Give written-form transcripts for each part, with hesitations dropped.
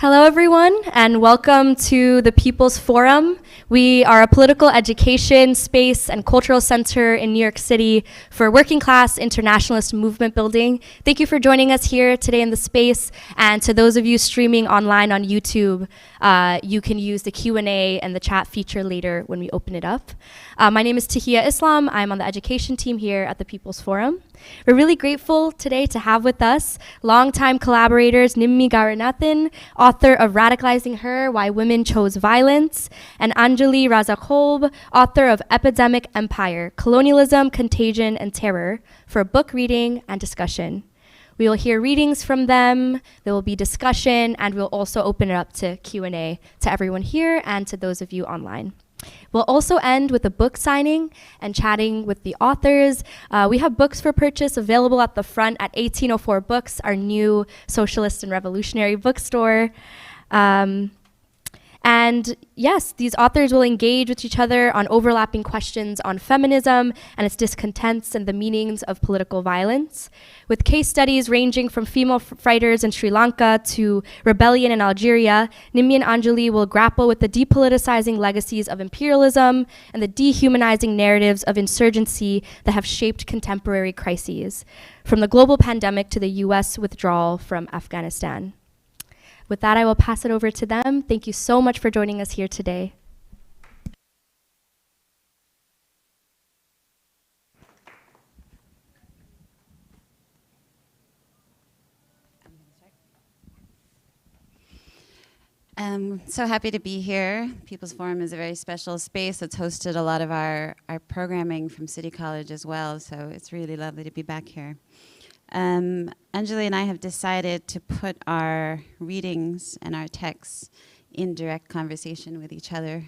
Hello, everyone, and welcome to the People's Forum. We are a political education, space, and cultural center in New York City for working class internationalist movement building. Thank you for joining us here today in the space, and to those of you streaming online on YouTube, you can use the Q&A and the chat feature later when we open it up. My name is Tahiyya Islam. I'm on the education team here at the People's Forum. We're really grateful today to have with us longtime collaborators NIMMI GOWRINATHAN, author of Radicalizing Her, Why Women Chose Violence, and ANJULI RAZA KOLB, author of Epidemic Empire, Colonialism, Contagion, and Terror, for book reading and discussion. We will hear readings from them, there will be discussion, and we'll also open it up to Q&A to everyone here and to those of you online. We'll also end with a book signing and chatting with the authors. We have books for purchase available at the front at 1804 Books, our new socialist and revolutionary bookstore. And yes, these authors will engage with each other on overlapping questions on feminism and its discontents and the meanings of political violence, with case studies ranging from female fighters in Sri Lanka to rebellion in Algeria. Nimmi and Anjuli will grapple with the de-politicizing legacies of imperialism and the de-humanizing narratives of insurgency that have shaped contemporary crises, from the global pandemic to the US withdrawal from Afghanistan. With that, I will pass it over to them. Thank you so much for joining us here today. So happy to be here. People's Forum is a very special space that's hosted a lot of our programming from City College as well, so it's really lovely to be back here. Anjuli and I have decided to put our readings and our texts in direct conversation with each other.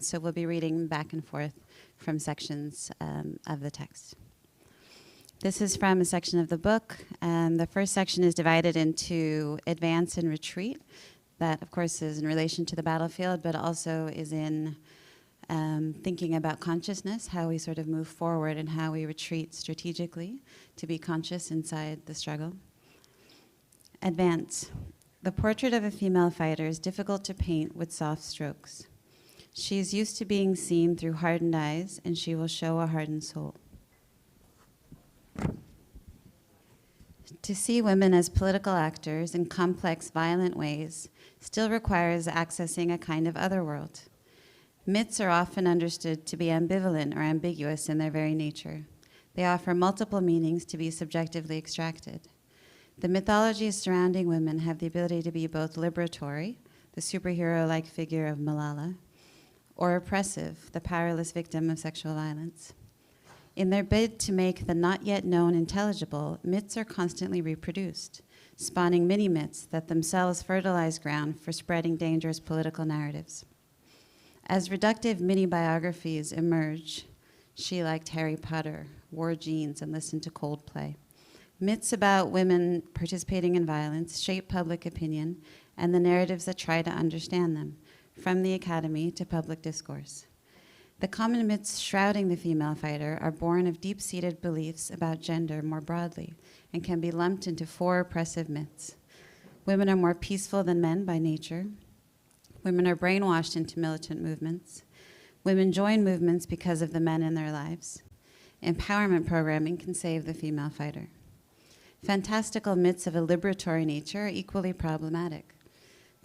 So we'll be reading back and forth from sections of the text. This is from a section of the book. The first section is divided into advance and retreat. That, of course, is in relation to the battlefield, but also is in thinking about consciousness, how we sort of move forward and how we retreat strategically to be conscious inside the struggle. Advance. The portrait of a female fighter is difficult to paint with soft strokes. She is used to being seen through hardened eyes, and she will show a hardened soul. To see women as political actors in complex, violent ways still requires accessing a kind of otherworld. Myths are often understood to be ambivalent or ambiguous in their very nature. They offer multiple meanings to be subjectively extracted. The mythologies surrounding women have the ability to be both liberatory, the superhero-like figure of Malala, or oppressive, the powerless victim of sexual violence. In their bid to make the not yet known intelligible, myths are constantly reproduced, spawning mini-myths that themselves fertilize ground for spreading dangerous political narratives. As reductive mini-biographies emerge, she liked Harry Potter, wore jeans, and listened to Coldplay. Myths about women participating in violence shape public opinion and the narratives that try to understand them, from the academy to public discourse. The common myths shrouding the female fighter are born of deep-seated beliefs about gender more broadly and can be lumped into four oppressive myths. Women are more peaceful than men by nature. Women are brainwashed into militant movements. Women join movements because of the men in their lives. Empowerment programming can save the female fighter. Fantastical myths of a liberatory nature are equally problematic.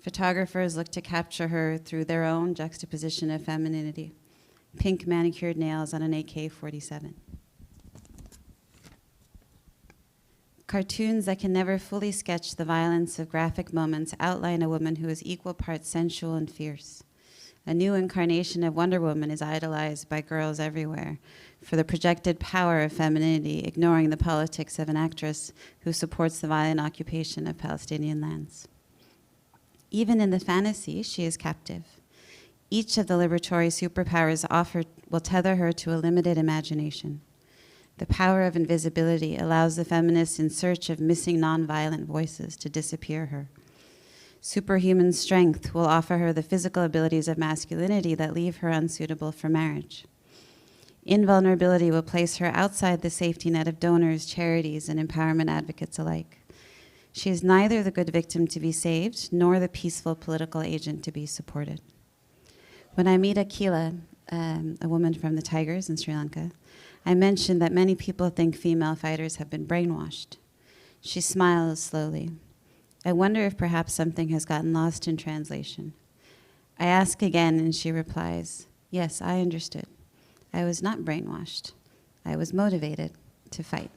Photographers look to capture her through their own juxtaposition of femininity. Pink manicured nails on an AK-47. Cartoons that can never fully sketch the violence of graphic moments outline a woman who is equal parts sensual and fierce. A new incarnation of Wonder Woman is idolized by girls everywhere for the projected power of femininity, ignoring the politics of an actress who supports the violent occupation of Palestinian lands. Even in the fantasy, she is captive. Each of the liberatory superpowers offered will tether her to a limited imagination. The power of invisibility allows the feminist in search of missing nonviolent voices to disappear her. Superhuman strength will offer her the physical abilities of masculinity that leave her unsuitable for marriage. Invulnerability will place her outside the safety net of donors, charities, and empowerment advocates alike. She is neither the good victim to be saved nor the peaceful political agent to be supported. When I meet Akila, a woman from the Tigers in Sri Lanka, I mention that many people think female fighters have been brainwashed. She smiles slowly. I wonder if perhaps something has gotten lost in translation. I ask again, and she replies, yes, I understood. I was not brainwashed. I was motivated to fight.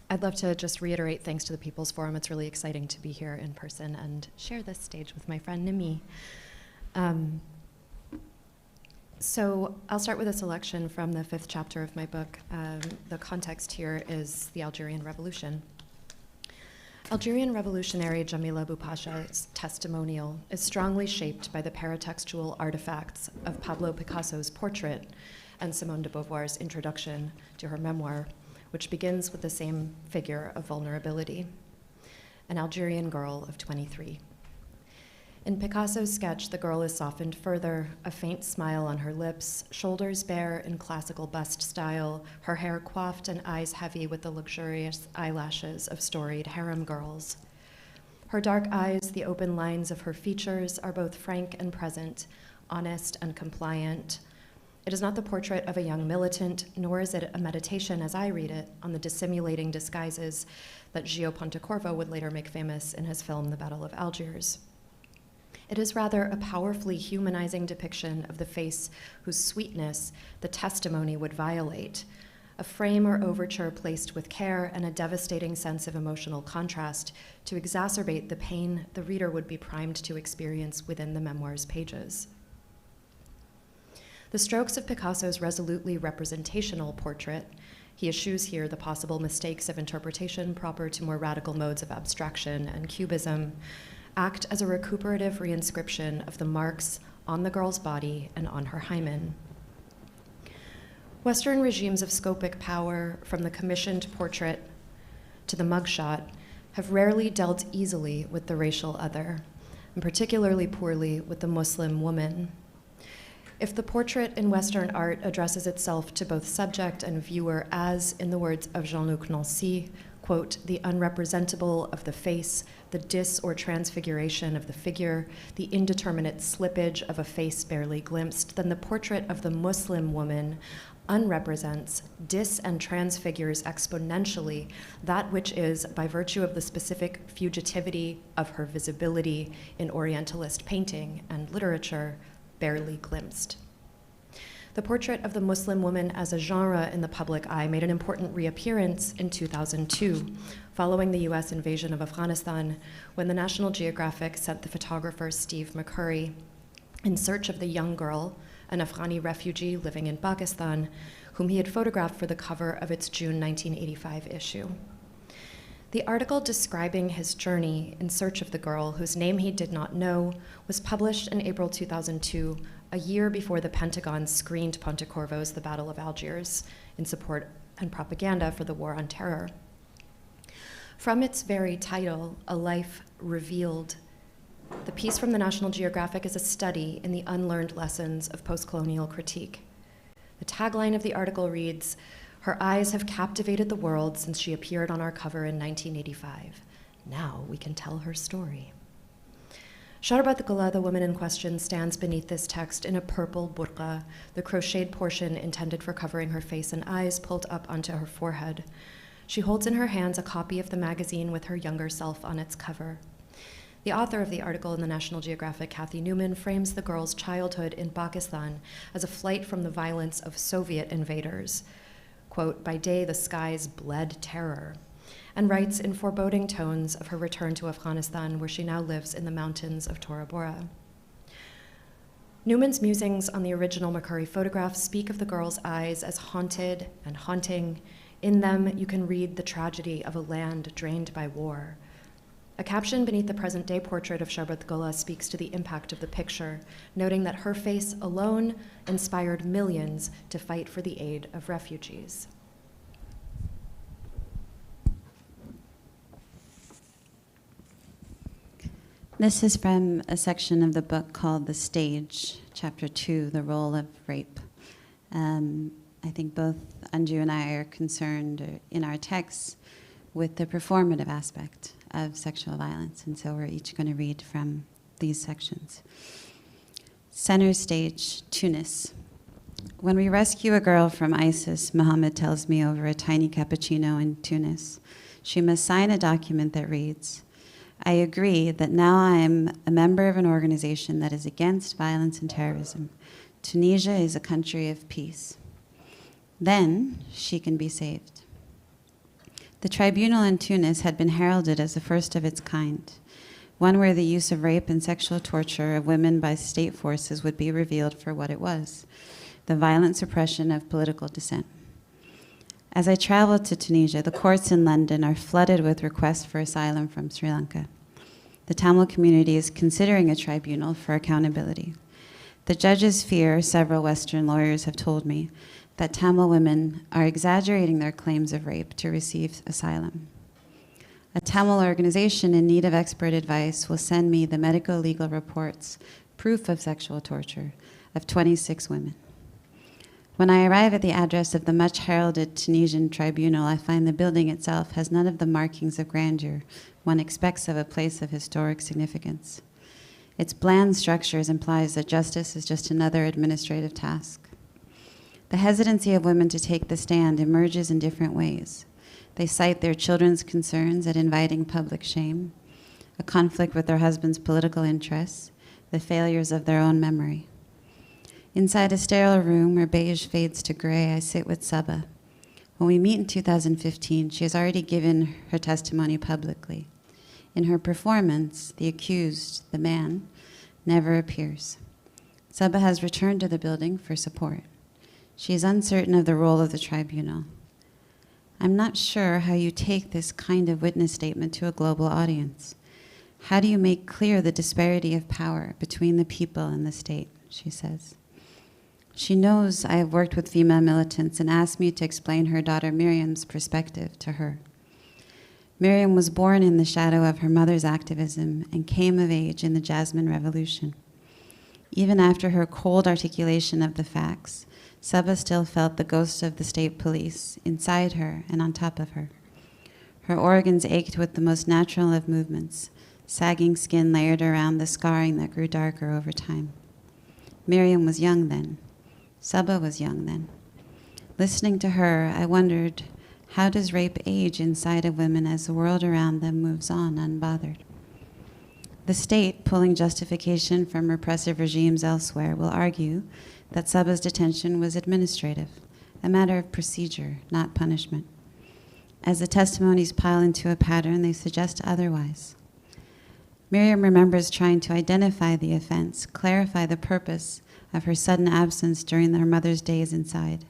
I'd love to just reiterate thanks to the People's Forum. It's really exciting to be here in person and share this stage with my friend Nimmi. So I'll start with a selection from the 5th chapter of my book. The context here is the Algerian Revolution. Algerian revolutionary Jamila Boupacha's Testimonial is strongly shaped by the paratextual artifacts of Pablo Picasso's portrait and Simone de Beauvoir's introduction to her memoir, which begins with the same figure of vulnerability, an Algerian girl of 23. In Picasso's sketch, the girl is softened further, a faint smile on her lips, shoulders bare in classical bust style, her hair coiffed and eyes heavy with the luxurious eyelashes of storied harem girls. Her dark eyes, the open lines of her features, are both frank and present, honest and compliant. It is not the portrait of a young militant, nor is it a meditation, as I read it, on the dissimulating disguises that Gio Pontecorvo would later make famous in his film The Battle of Algiers. It is rather a powerfully humanizing depiction of the face whose sweetness the testimony would violate, a frame or overture placed with care and a devastating sense of emotional contrast to exacerbate the pain the reader would be primed to experience within the memoir's pages. The strokes of Picasso's resolutely representational portrait, he eschews here the possible mistakes of interpretation proper to more radical modes of abstraction and cubism, act as a recuperative reinscription of the marks on the girl's body and on her hymen. Western regimes of scopic power, from the commissioned portrait to the mugshot, have rarely dealt easily with the racial other, and particularly poorly with the Muslim woman. If the portrait in Western art addresses itself to both subject and viewer as, in the words of Jean-Luc Nancy, quote, the unrepresentable of the face, the dis or transfiguration of the figure, the indeterminate slippage of a face barely glimpsed, then the portrait of the Muslim woman unrepresents, dis and transfigures exponentially that which is, by virtue of the specific fugitivity of her visibility in Orientalist painting and literature, barely glimpsed. The portrait of the Muslim woman as a genre in the public eye made an important reappearance in 2002, following the US invasion of Afghanistan, when the National Geographic sent the photographer Steve McCurry in search of the young girl, an Afghani refugee living in Pakistan, whom he had photographed for the cover of its June 1985 issue. The article describing his journey in search of the girl, whose name he did not know, was published in April 2002, a year before the Pentagon screened Pontecorvo's The Battle of Algiers in support and propaganda for the war on terror. From its very title, A Life Revealed, the piece from the National Geographic is a study in the unlearned lessons of post-colonial critique. The tagline of the article reads, "Her eyes have captivated the world since she appeared on our cover in 1985. Now we can tell her story." Sharbat Gula, the woman in question, stands beneath this text in a purple burqa, the crocheted portion intended for covering her face and eyes pulled up onto her forehead. She holds in her hands a copy of the magazine with her younger self on its cover. The author of the article in the National Geographic, Kathy Newman, frames the girl's childhood in Pakistan as a flight from the violence of Soviet invaders. Quote, "By day the skies bled terror," and writes in foreboding tones of her return to Afghanistan, where she now lives in the mountains of Tora Bora. Newman's musings on the original McCurry photograph speak of the girl's eyes as haunted and haunting. In them, you can read the tragedy of a land drained by war. A caption beneath the present-day portrait of Sharbat Gula speaks to the impact of the picture, noting that her face alone inspired millions to fight for the aid of refugees. This is from a section of the book called The Stage, Chapter 2, The Role of Rape. I think both Anju and I are concerned in our texts with the performative aspect of sexual violence, and so we're each going to read from these sections. Center stage, Tunis. When we rescue a girl from ISIS, Muhammad tells me over a tiny cappuccino in Tunis, she must sign a document that reads, I agree that now I am a member of an organization that is against violence and terrorism. Tunisia is a country of peace. Then she can be saved. The tribunal in Tunis had been heralded as the first of its kind, one where the use of rape and sexual torture of women by state forces would be revealed for what it was, the violent suppression of political dissent. As I traveled to Tunisia, the courts in London are flooded with requests for asylum from Sri Lanka. The Tamil community is considering a tribunal for accountability. The judges fear, several Western lawyers have told me, that Tamil women are exaggerating their claims of rape to receive asylum. A Tamil organization in need of expert advice will send me the medico-legal reports, proof of sexual torture, of 26 women. When I arrive at the address of the much heralded Tunisian tribunal, I find the building itself has none of the markings of grandeur one expects of a place of historic significance. Its bland structures implies that justice is just another administrative task. The hesitancy of women to take the stand emerges in different ways. They cite their children's concerns at inviting public shame, a conflict with their husband's political interests, the failures of their own memory. Inside a sterile room where beige fades to gray, I sit with Saba. When we meet in 2015, she has already given her testimony publicly. In her performance, the accused, the man, never appears. Saba has returned to the building for support. She is uncertain of the role of the tribunal. I'm not sure how you take this kind of witness statement to a global audience. How do you make clear the disparity of power between the people and the state, she says. She knows I have worked with female militants and asked me to explain her daughter Miriam's perspective to her. Miriam was born in the shadow of her mother's activism and came of age in the Jasmine Revolution. Even after her cold articulation of the facts, Saba still felt the ghost of the state police inside her and on top of her. Her organs ached with the most natural of movements, sagging skin layered around the scarring that grew darker over time. Miriam was young then. Saba was young then. Listening to her, I wondered, how does rape age inside of women as the world around them moves on unbothered? The state, pulling justification from repressive regimes elsewhere, will argue that Saba's detention was administrative, a matter of procedure, not punishment. As the testimonies pile into a pattern, they suggest otherwise. Miriam remembers trying to identify the offense, clarify the purpose of her sudden absence during her mother's days inside.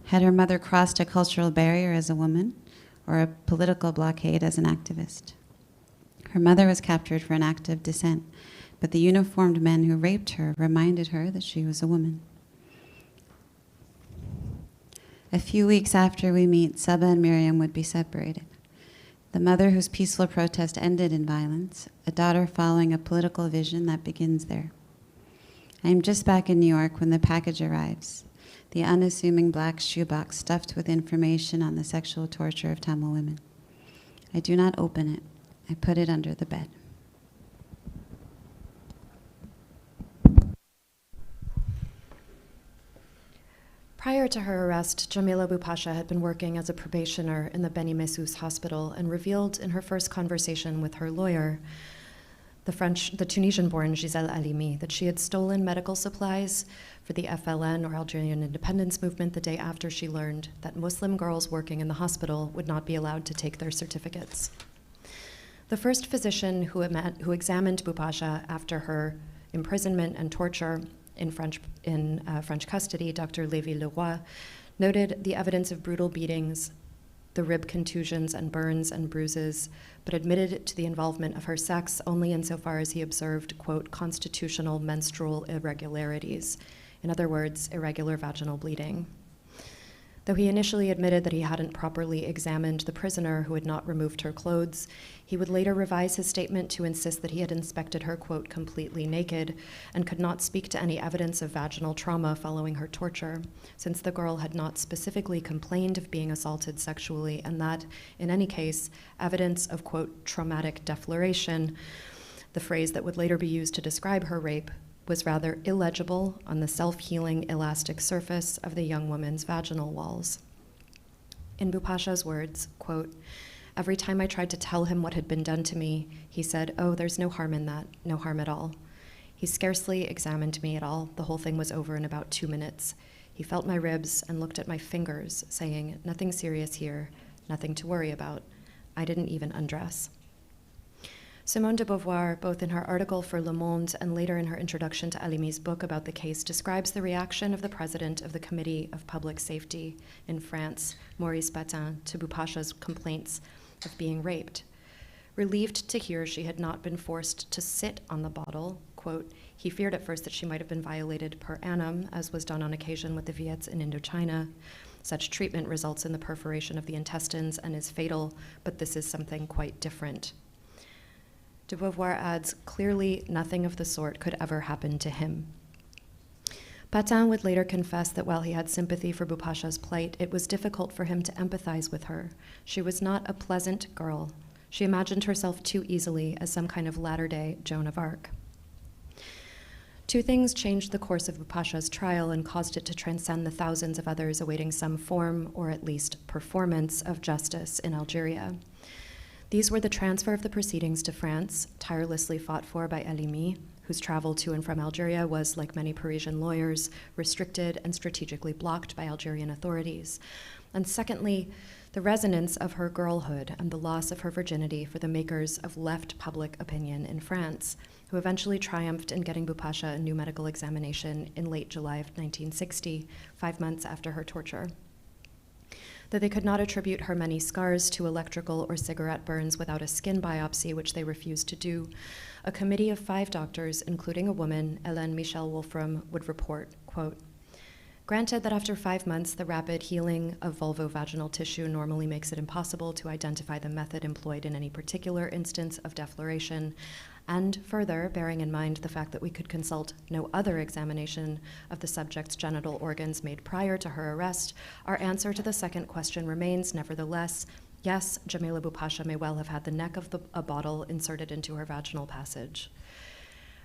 Had her mother crossed a cultural barrier as a woman, or a political blockade as an activist? Her mother was captured for an act of dissent, but the uniformed men who raped her reminded her that she was a woman. A few weeks after we meet, Saba and Miriam would be separated. The mother whose peaceful protest ended in violence, a daughter following a political vision that begins there. I am just back in New York when the package arrives, the unassuming black shoebox stuffed with information on the sexual torture of Tamil women. I do not open it. I put it under the bed. Prior to her arrest, Jamila Bupasha had been working as a probationer in the Beni Messus hospital and revealed in her first conversation with her lawyer, the Tunisian-born Giselle Halimi, that she had stolen medical supplies for the FLN, or Algerian Independence Movement, the day after she learned that Muslim girls working in the hospital would not be allowed to take their certificates. The first physician who examined Bupasha after her imprisonment and torture in French custody, Dr. Lévy-Leroy, noted the evidence of brutal beatings, the rib contusions and burns and bruises, but admitted to the involvement of her sex only insofar as he observed, quote, constitutional menstrual irregularities. In other words, irregular vaginal bleeding. Though he initially admitted that he hadn't properly examined the prisoner who had not removed her clothes, he would later revise his statement to insist that he had inspected her, quote, completely naked, and could not speak to any evidence of vaginal trauma following her torture, since the girl had not specifically complained of being assaulted sexually, and that, in any case, evidence of, quote, traumatic deflation, the phrase that would later be used to describe her rape, was rather illegible on the self-healing elastic surface of the young woman's vaginal walls. In Bupasha's words, quote, "Every time I tried to tell him what had been done to me, he said, 'Oh, there's no harm in that, no harm at all.' He scarcely examined me at all. The whole thing was over in about 2 minutes. He felt my ribs and looked at my fingers, saying, 'Nothing serious here, nothing to worry about.' I didn't even undress." Simone de Beauvoir, both in her article for Le Monde and later in her introduction to Halimi's book about the case, describes the reaction of the president of the Committee of Public Safety in France, Maurice Patin, to Bupasha's complaints of being raped. Relieved to hear she had not been forced to sit on the bottle, quote, "He feared at first that she might have been violated per annum, as was done on occasion with the Viets in Indochina. Such treatment results in the perforation of the intestines and is fatal, but this is something quite different." De Beauvoir adds, "Clearly, nothing of the sort could ever happen to him." Patin would later confess that while he had sympathy for Bupasha's plight, it was difficult for him to empathize with her. She was not a pleasant girl. She imagined herself too easily as some kind of latter-day Joan of Arc. Two things changed the course of Bupasha's trial and caused it to transcend the thousands of others awaiting some form, or at least performance, of justice in Algeria. These were the transfer of the proceedings to France, tirelessly fought for by Halimi, whose travel to and from Algeria was, like many Parisian lawyers, restricted and strategically blocked by Algerian authorities. And secondly, the resonance of her girlhood and the loss of her virginity for the makers of left public opinion in France, who eventually triumphed in getting Bupasha a new medical examination in late July of 1960, 5 months after her torture. Though they could not attribute her many scars to electrical or cigarette burns without a skin biopsy, which they refused to do, a committee of 5 doctors, including a woman, Hélène Michel Wolfram, would report, quote, "Granted that after 5 months, the rapid healing of vulvovaginal tissue normally makes it impossible to identify the method employed in any particular instance of defloration, and further, bearing in mind the fact that we could consult no other examination of the subject's genital organs made prior to her arrest, our answer to the second question remains, nevertheless, yes, Jamila Bupasha may well have had the neck of a bottle inserted into her vaginal passage."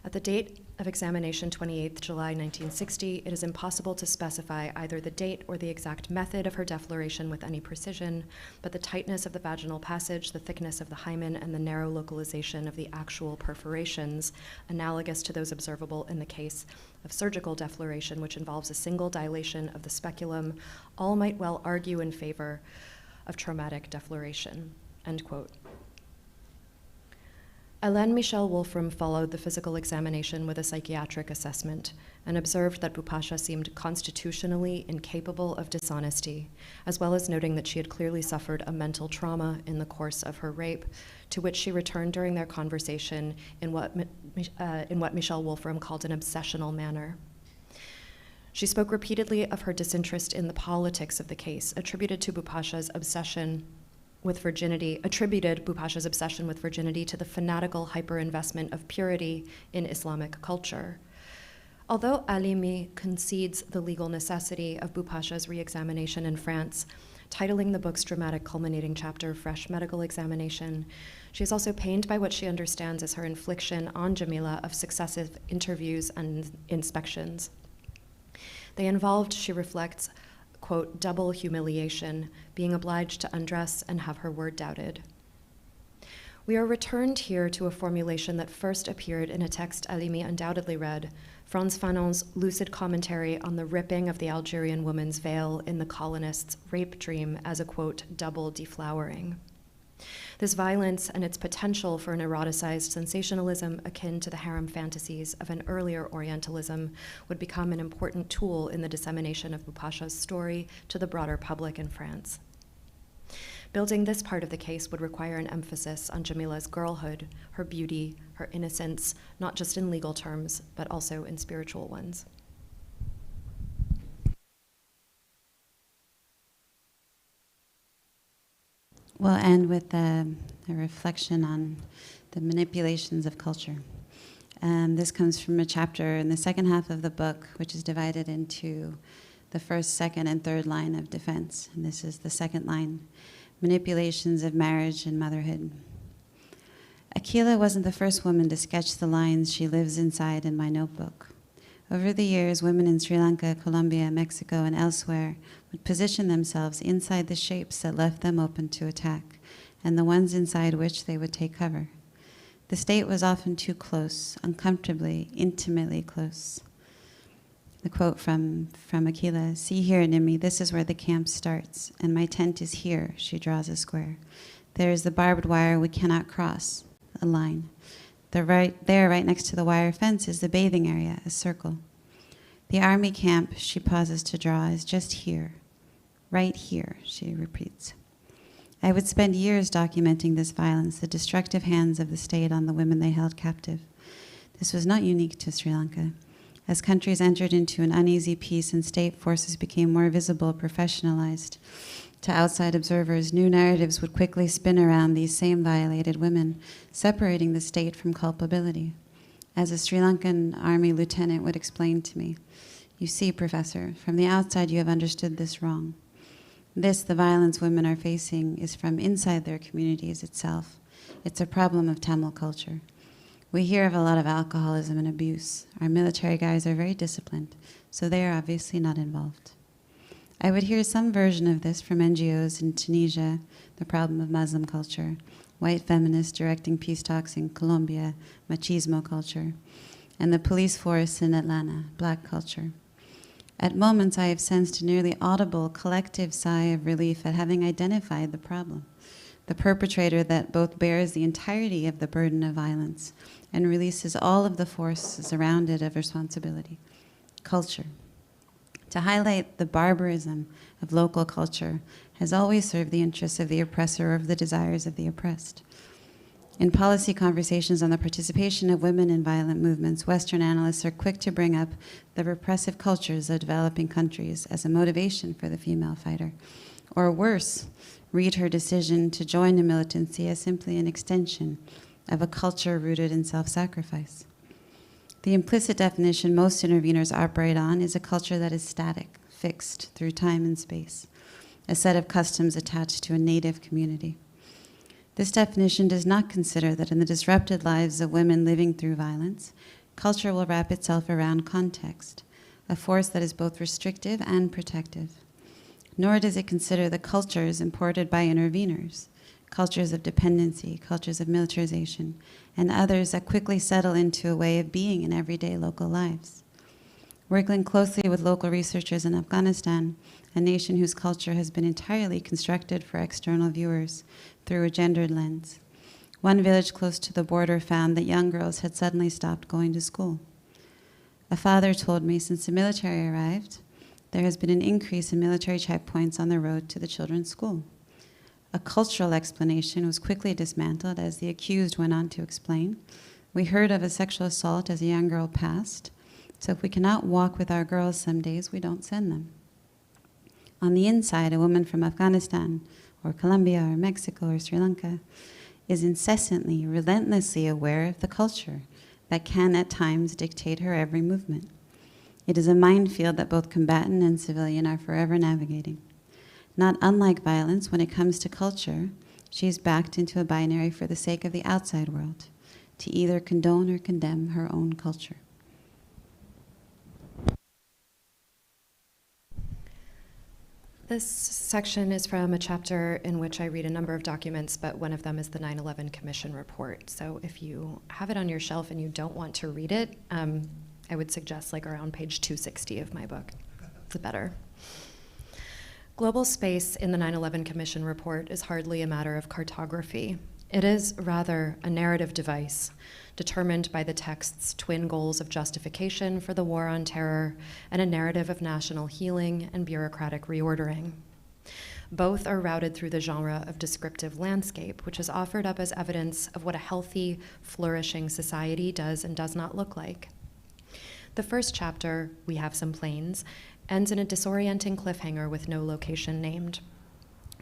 At the date of examination, 28th July 1960, it is impossible to specify either the date or the exact method of her defloration with any precision, but the tightness of the vaginal passage, the thickness of the hymen, and the narrow localization of the actual perforations, analogous to those observable in the case of surgical defloration, which involves a single dilation of the speculum, all might well argue in favor of traumatic defloration, end quote. Hélène Michel Wolfram followed the physical examination with a psychiatric assessment and observed that Bupasha seemed constitutionally incapable of dishonesty, as well as noting that she had clearly suffered a mental trauma in the course of her rape, to which she returned during their conversation in what Michel Wolfram called an obsessional manner. She spoke repeatedly of her disinterest in the politics of the case, attributed Bupasha's obsession with virginity to the fanatical hyperinvestment of purity in Islamic culture. Although Halimi concedes the legal necessity of Bupasha's re-examination in France, titling the book's dramatic culminating chapter Fresh Medical Examination, she is also pained by what she understands as her infliction on Jamila of successive interviews and inspections. They involved, she reflects, quote, double humiliation, being obliged to undress and have her word doubted. We are returned here to a formulation that first appeared in a text Halimi undoubtedly read, Frantz Fanon's lucid commentary on the ripping of the Algerian woman's veil in the colonists' rape dream as a, quote, double deflowering. This violence and its potential for an eroticized sensationalism akin to the harem fantasies of an earlier Orientalism would become an important tool in the dissemination of Bupasha's story to the broader public in France. Building this part of the case would require an emphasis on Jamila's girlhood, her beauty, her innocence, not just in legal terms, but also in spiritual ones. We'll end with a reflection on the manipulations of culture. This comes from a chapter in the second half of the book, which is divided into the first, second, and third line of defense. And this is the second line, manipulations of marriage and motherhood. Akila wasn't the first woman to sketch the lines she lives inside in my notebook. Over the years, women in Sri Lanka, Colombia, Mexico, and elsewhere would position themselves inside the shapes that left them open to attack, and the ones inside which they would take cover. The state was often too close, uncomfortably, intimately close. The quote from Akila, "See here, Nimmi, this is where the camp starts, and my tent is here," she draws a square. "There is the barbed wire we cannot cross, a line. Right next to the wire fence, is the bathing area, a circle. The army camp," she pauses to draw, "is just here. Right here," she repeats. I would spend years documenting this violence, the destructive hands of the state on the women they held captive. This was not unique to Sri Lanka. As countries entered into an uneasy peace and state forces became more visible, professionalized, to outside observers, new narratives would quickly spin around these same violated women, separating the state from culpability. As a Sri Lankan army lieutenant would explain to me, "You see, Professor, from the outside you have understood this wrong. This, the violence women are facing, is from inside their communities itself. It's a problem of Tamil culture. We hear of a lot of alcoholism and abuse. Our military guys are very disciplined, so they are obviously not involved." I would hear some version of this from NGOs in Tunisia, the problem of Muslim culture, white feminists directing peace talks in Colombia, machismo culture, and the police force in Atlanta, black culture. At moments, I have sensed a nearly audible collective sigh of relief at having identified the problem, the perpetrator that both bears the entirety of the burden of violence and releases all of the forces around it of responsibility, culture. To highlight the barbarism of local culture has always served the interests of the oppressor or of the desires of the oppressed. In policy conversations on the participation of women in violent movements, Western analysts are quick to bring up the repressive cultures of developing countries as a motivation for the female fighter. Or worse, read her decision to join a militancy as simply an extension of a culture rooted in self-sacrifice. The implicit definition most interveners operate on is a culture that is static, fixed through time and space, a set of customs attached to a native community. This definition does not consider that in the disrupted lives of women living through violence, culture will wrap itself around context, a force that is both restrictive and protective. Nor does it consider the cultures imported by interveners, cultures of dependency, cultures of militarization, and others that quickly settle into a way of being in everyday local lives. Working closely with local researchers in Afghanistan, a nation whose culture has been entirely constructed for external viewers through a gendered lens, one village close to the border found that young girls had suddenly stopped going to school. A father told me since the military arrived, there has been an increase in military checkpoints on the road to the children's school. A cultural explanation was quickly dismantled as the accused went on to explain. We heard of a sexual assault as a young girl passed, so if we cannot walk with our girls some days, we don't send them. On the inside, a woman from Afghanistan, or Colombia, or Mexico, or Sri Lanka, is incessantly, relentlessly aware of the culture that can at times dictate her every movement. It is a minefield that both combatant and civilian are forever navigating. Not unlike violence, when it comes to culture, she is backed into a binary for the sake of the outside world, to either condone or condemn her own culture. This section is from a chapter in which I read a number of documents, but one of them is the 9/11 Commission report. So if you have it on your shelf and you don't want to read it, I would suggest like around page 260 of my book. It's better. Global space in the 9/11 Commission report is hardly a matter of cartography. It is rather a narrative device determined by the text's twin goals of justification for the war on terror and a narrative of national healing and bureaucratic reordering. Both are routed through the genre of descriptive landscape, which is offered up as evidence of what a healthy, flourishing society does and does not look like. The first chapter, We Have Some Planes, ends in a disorienting cliffhanger with no location named.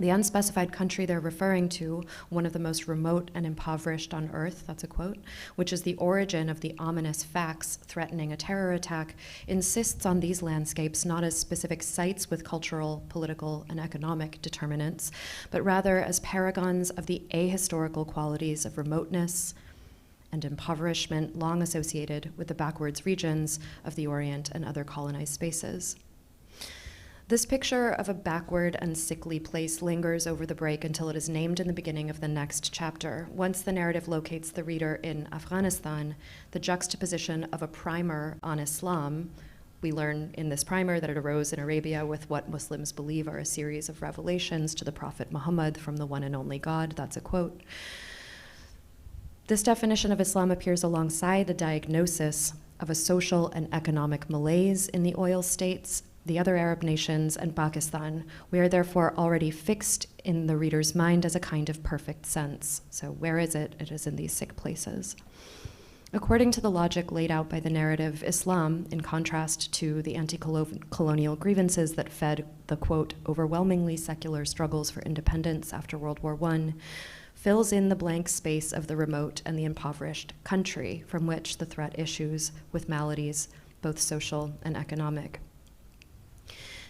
The unspecified country they're referring to, one of the most remote and impoverished on earth, that's a quote, which is the origin of the ominous facts threatening a terror attack, insists on these landscapes not as specific sites with cultural, political, and economic determinants, but rather as paragons of the ahistorical qualities of remoteness and impoverishment long associated with the backwards regions of the Orient and other colonized spaces. This picture of a backward and sickly place lingers over the break until it is named in the beginning of the next chapter. Once the narrative locates the reader in Afghanistan, the juxtaposition of a primer on Islam, we learn in this primer that it arose in Arabia with what Muslims believe are a series of revelations to the Prophet Muhammad from the one and only God, that's a quote. This definition of Islam appears alongside the diagnosis of a social and economic malaise in the oil states, the other Arab nations, and Pakistan. We are therefore already fixed in the reader's mind as a kind of perfect sense. So where is it? It is in these sick places. According to the logic laid out by the narrative, Islam, in contrast to the anti-colonial grievances that fed the, quote, overwhelmingly secular struggles for independence after World War I, fills in the blank space of the remote and the impoverished country from which the threat issues with maladies, both social and economic.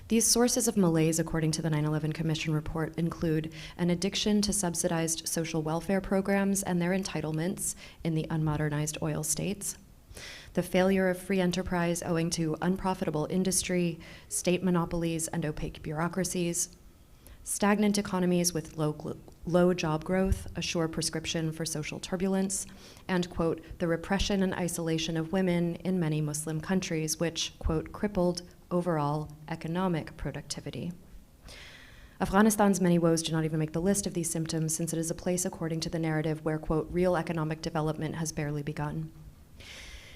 These sources of malaise, according to the 9/11 Commission report, include an addiction to subsidized social welfare programs and their entitlements in the unmodernized oil states, the failure of free enterprise owing to unprofitable industry, state monopolies, and opaque bureaucracies, stagnant economies with low job growth, a sure prescription for social turbulence, and, quote, the repression and isolation of women in many Muslim countries, which, quote, crippled overall economic productivity. Afghanistan's many woes do not even make the list of these symptoms, since it is a place, according to the narrative, where, quote, real economic development has barely begun.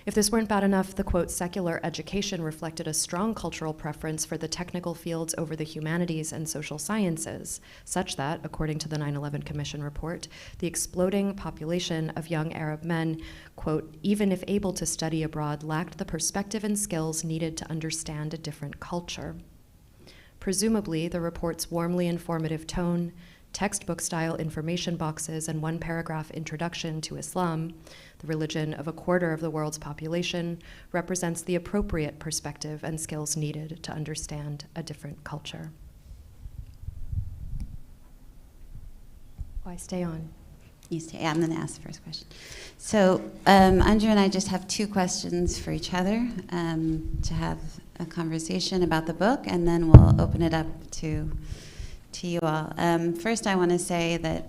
If this weren't bad enough, the, quote, secular education reflected a strong cultural preference for the technical fields over the humanities and social sciences, such that, according to the 9/11 Commission report, the exploding population of young Arab men, quote, even if able to study abroad, lacked the perspective and skills needed to understand a different culture. Presumably, the report's warmly informative tone, textbook-style information boxes, and one-paragraph introduction to Islam, the religion of a quarter of the world's population, represents the appropriate perspective and skills needed to understand a different culture. Why stay on? You stay. I'm going to ask the first question. So Anju and I just have two questions for each other to have a conversation about the book, and then we'll open it up to you all. First, I want to say that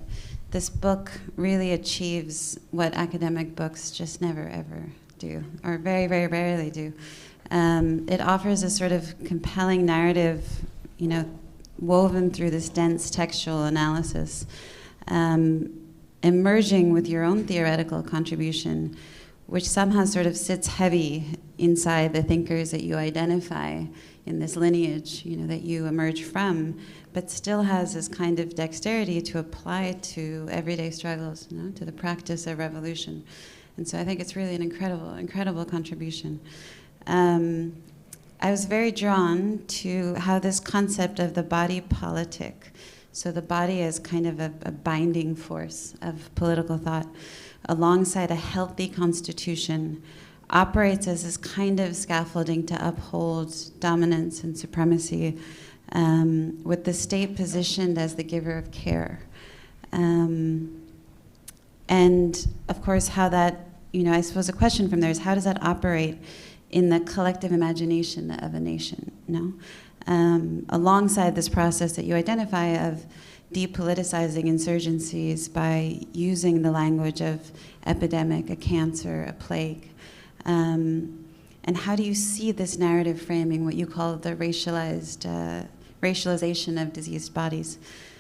this book really achieves what academic books just never, ever do, or very, very rarely do. It offers a sort of compelling narrative, you know, woven through this dense textual analysis, emerging with your own theoretical contribution, which somehow sort of sits heavy inside the thinkers that you identify in this lineage, you know, that you emerge from, but still has this kind of dexterity to apply to everyday struggles, you know, to the practice of revolution. And so I think it's really an incredible, incredible contribution. I was very drawn to how this concept of the body politic, so the body as kind of a binding force of political thought, alongside a healthy constitution, operates as this kind of scaffolding to uphold dominance and supremacy, with the state positioned as the giver of care. And of course, how that, you know, I suppose a question from there is, how does that operate in the collective imagination of a nation, no? Alongside this process that you identify of de-politicizing insurgencies by using the language of epidemic, a cancer, a plague. And how do you see this narrative framing what you call the racialization of diseased bodies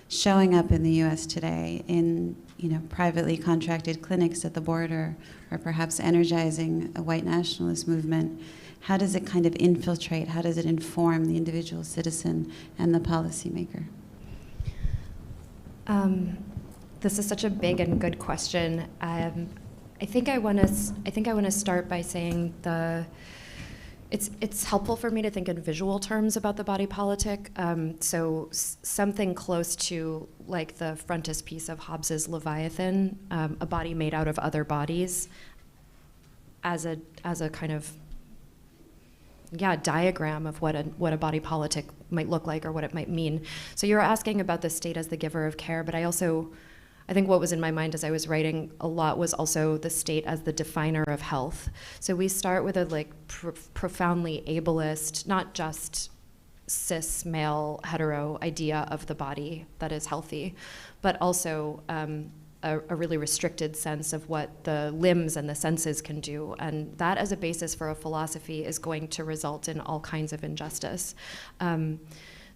showing up in the U.S. today in, you know, privately contracted clinics at the border, or perhaps energizing a white nationalist movement? How does it kind of infiltrate? How does it inform the individual citizen and the policymaker? This is such a big and good question. I think I want to start by saying It's helpful for me to think in visual terms about the body politic. So something close to like the frontispiece of Hobbes's Leviathan, a body made out of other bodies, as a kind of diagram of what a body politic might look like or what it might mean. So you're asking about the state as the giver of care, but I think what was in my mind as I was writing a lot was also the state as the definer of health. So we start with a profoundly ableist, not just cis male hetero idea of the body that is healthy, but also a really restricted sense of what the limbs and the senses can do. And that as a basis for a philosophy is going to result in all kinds of injustice.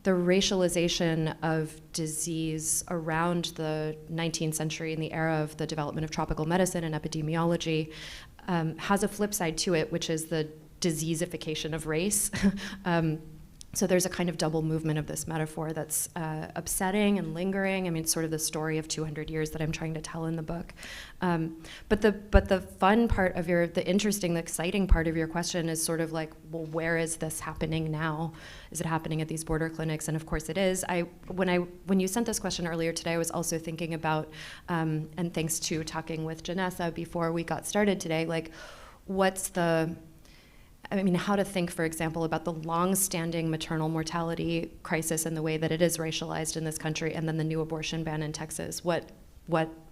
The racialization of disease around the 19th century in the era of the development of tropical medicine and epidemiology has a flip side to it, which is the diseaseification of race. So there's a kind of double movement of this metaphor that's upsetting and lingering. I mean, it's sort of the story of 200 years that I'm trying to tell in the book. But the fun part of the interesting, the exciting part of your question is sort of like, well, where is this happening now? Is it happening at these border clinics? And of course it is. When you sent this question earlier today, I was also thinking about, and thanks to talking with Janessa before we got started today, like, how to think, for example, about the long-standing maternal mortality crisis and the way that it is racialized in this country, and then the new abortion ban in Texas. What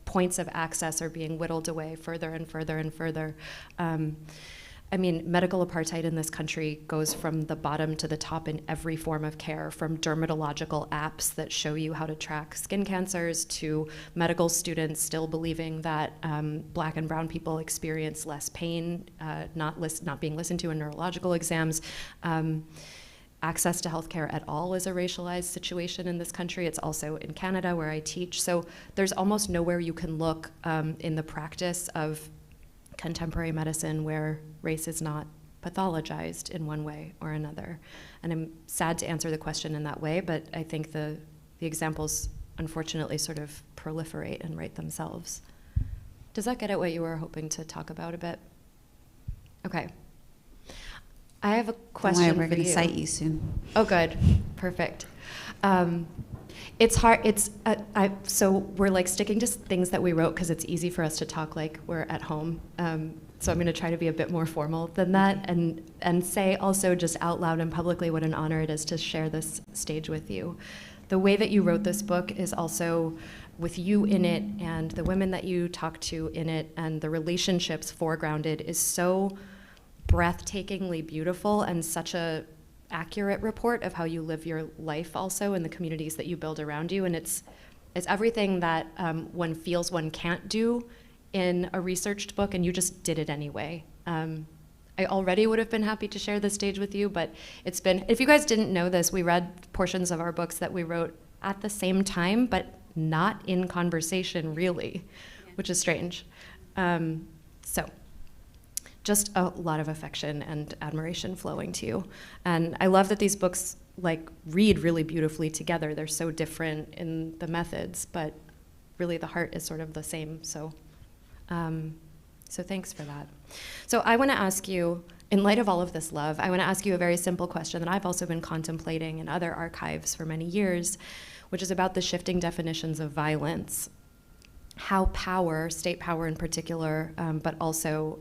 points of access are being whittled away further and further and further? Medical apartheid in this country goes from the bottom to the top in every form of care, from dermatological apps that show you how to track skin cancers to medical students still believing that Black and brown people experience less pain, not being listened to in neurological exams. Access to healthcare at all is a racialized situation in this country. It's also in Canada, where I teach. So there's almost nowhere you can look in the practice of contemporary medicine where race is not pathologized in one way or another. And I'm sad to answer the question in that way, but I think the examples unfortunately sort of proliferate and write themselves. Does that get at what you were hoping to talk about a bit? Okay. I have a question for you. We're going to cite you soon. Oh, good. Perfect. It's hard. So we're like sticking to things that we wrote because it's easy for us to talk like we're at home. So I'm going to try to be a bit more formal than that, and say also just out loud and publicly what an honor it is to share this stage with you. The way that you wrote this book is also with you in it, and the women that you talk to in it, and the relationships foregrounded is so breathtakingly beautiful and such a accurate report of how you live your life also in the communities that you build around you. And it's everything that one feels one can't do in a researched book, and you just did it anyway. I already would have been happy to share this stage with you, but it's been, if you guys didn't know this, we read portions of our books that we wrote at the same time, but not in conversation really, which is strange. So just a lot of affection and admiration flowing to you. And I love that these books read really beautifully together. They're so different in the methods, but really the heart is sort of the same. So thanks for that. So I want to ask you, in light of all of this love, I want to ask you a very simple question that I've also been contemplating in other archives for many years, which is about the shifting definitions of violence. How power, state power in particular, but also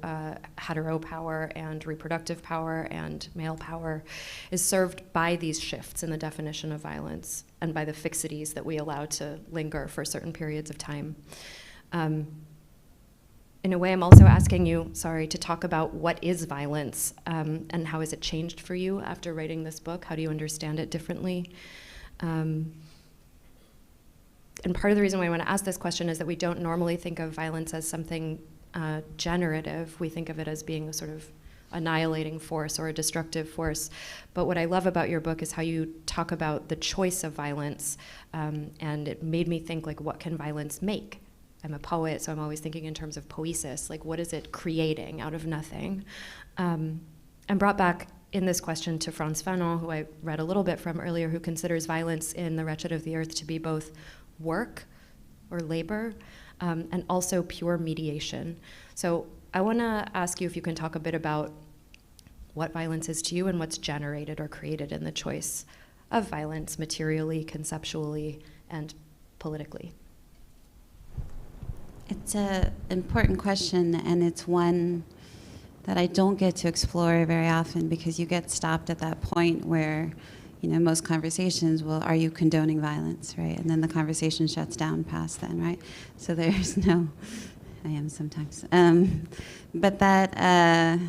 hetero power and reproductive power and male power, is served by these shifts in the definition of violence and by the fixities that we allow to linger for certain periods of time. In a way, I'm also asking you, to talk about what is violence and how has it changed for you after writing this book? How do you understand it differently? And part of the reason why I want to ask this question is that we don't normally think of violence as something generative. We think of it as being a sort of annihilating force or a destructive force. But what I love about your book is how you talk about the choice of violence, and it made me think, what can violence make? I'm a poet, so I'm always thinking in terms of poesis, what is it creating out of nothing? I'm brought back in this question to Frantz Fanon, who I read a little bit from earlier, who considers violence in The Wretched of the Earth to be both work or labor and also pure mediation. So I want to ask you if you can talk a bit about what violence is to you and what's generated or created in the choice of violence materially, conceptually, and politically? It's an important question, and it's one that I don't get to explore very often, because you get stopped at that point where, you know, most conversations, well, are you condoning violence, right? And then the conversation shuts down past then, right? So there's no, I am sometimes. But that,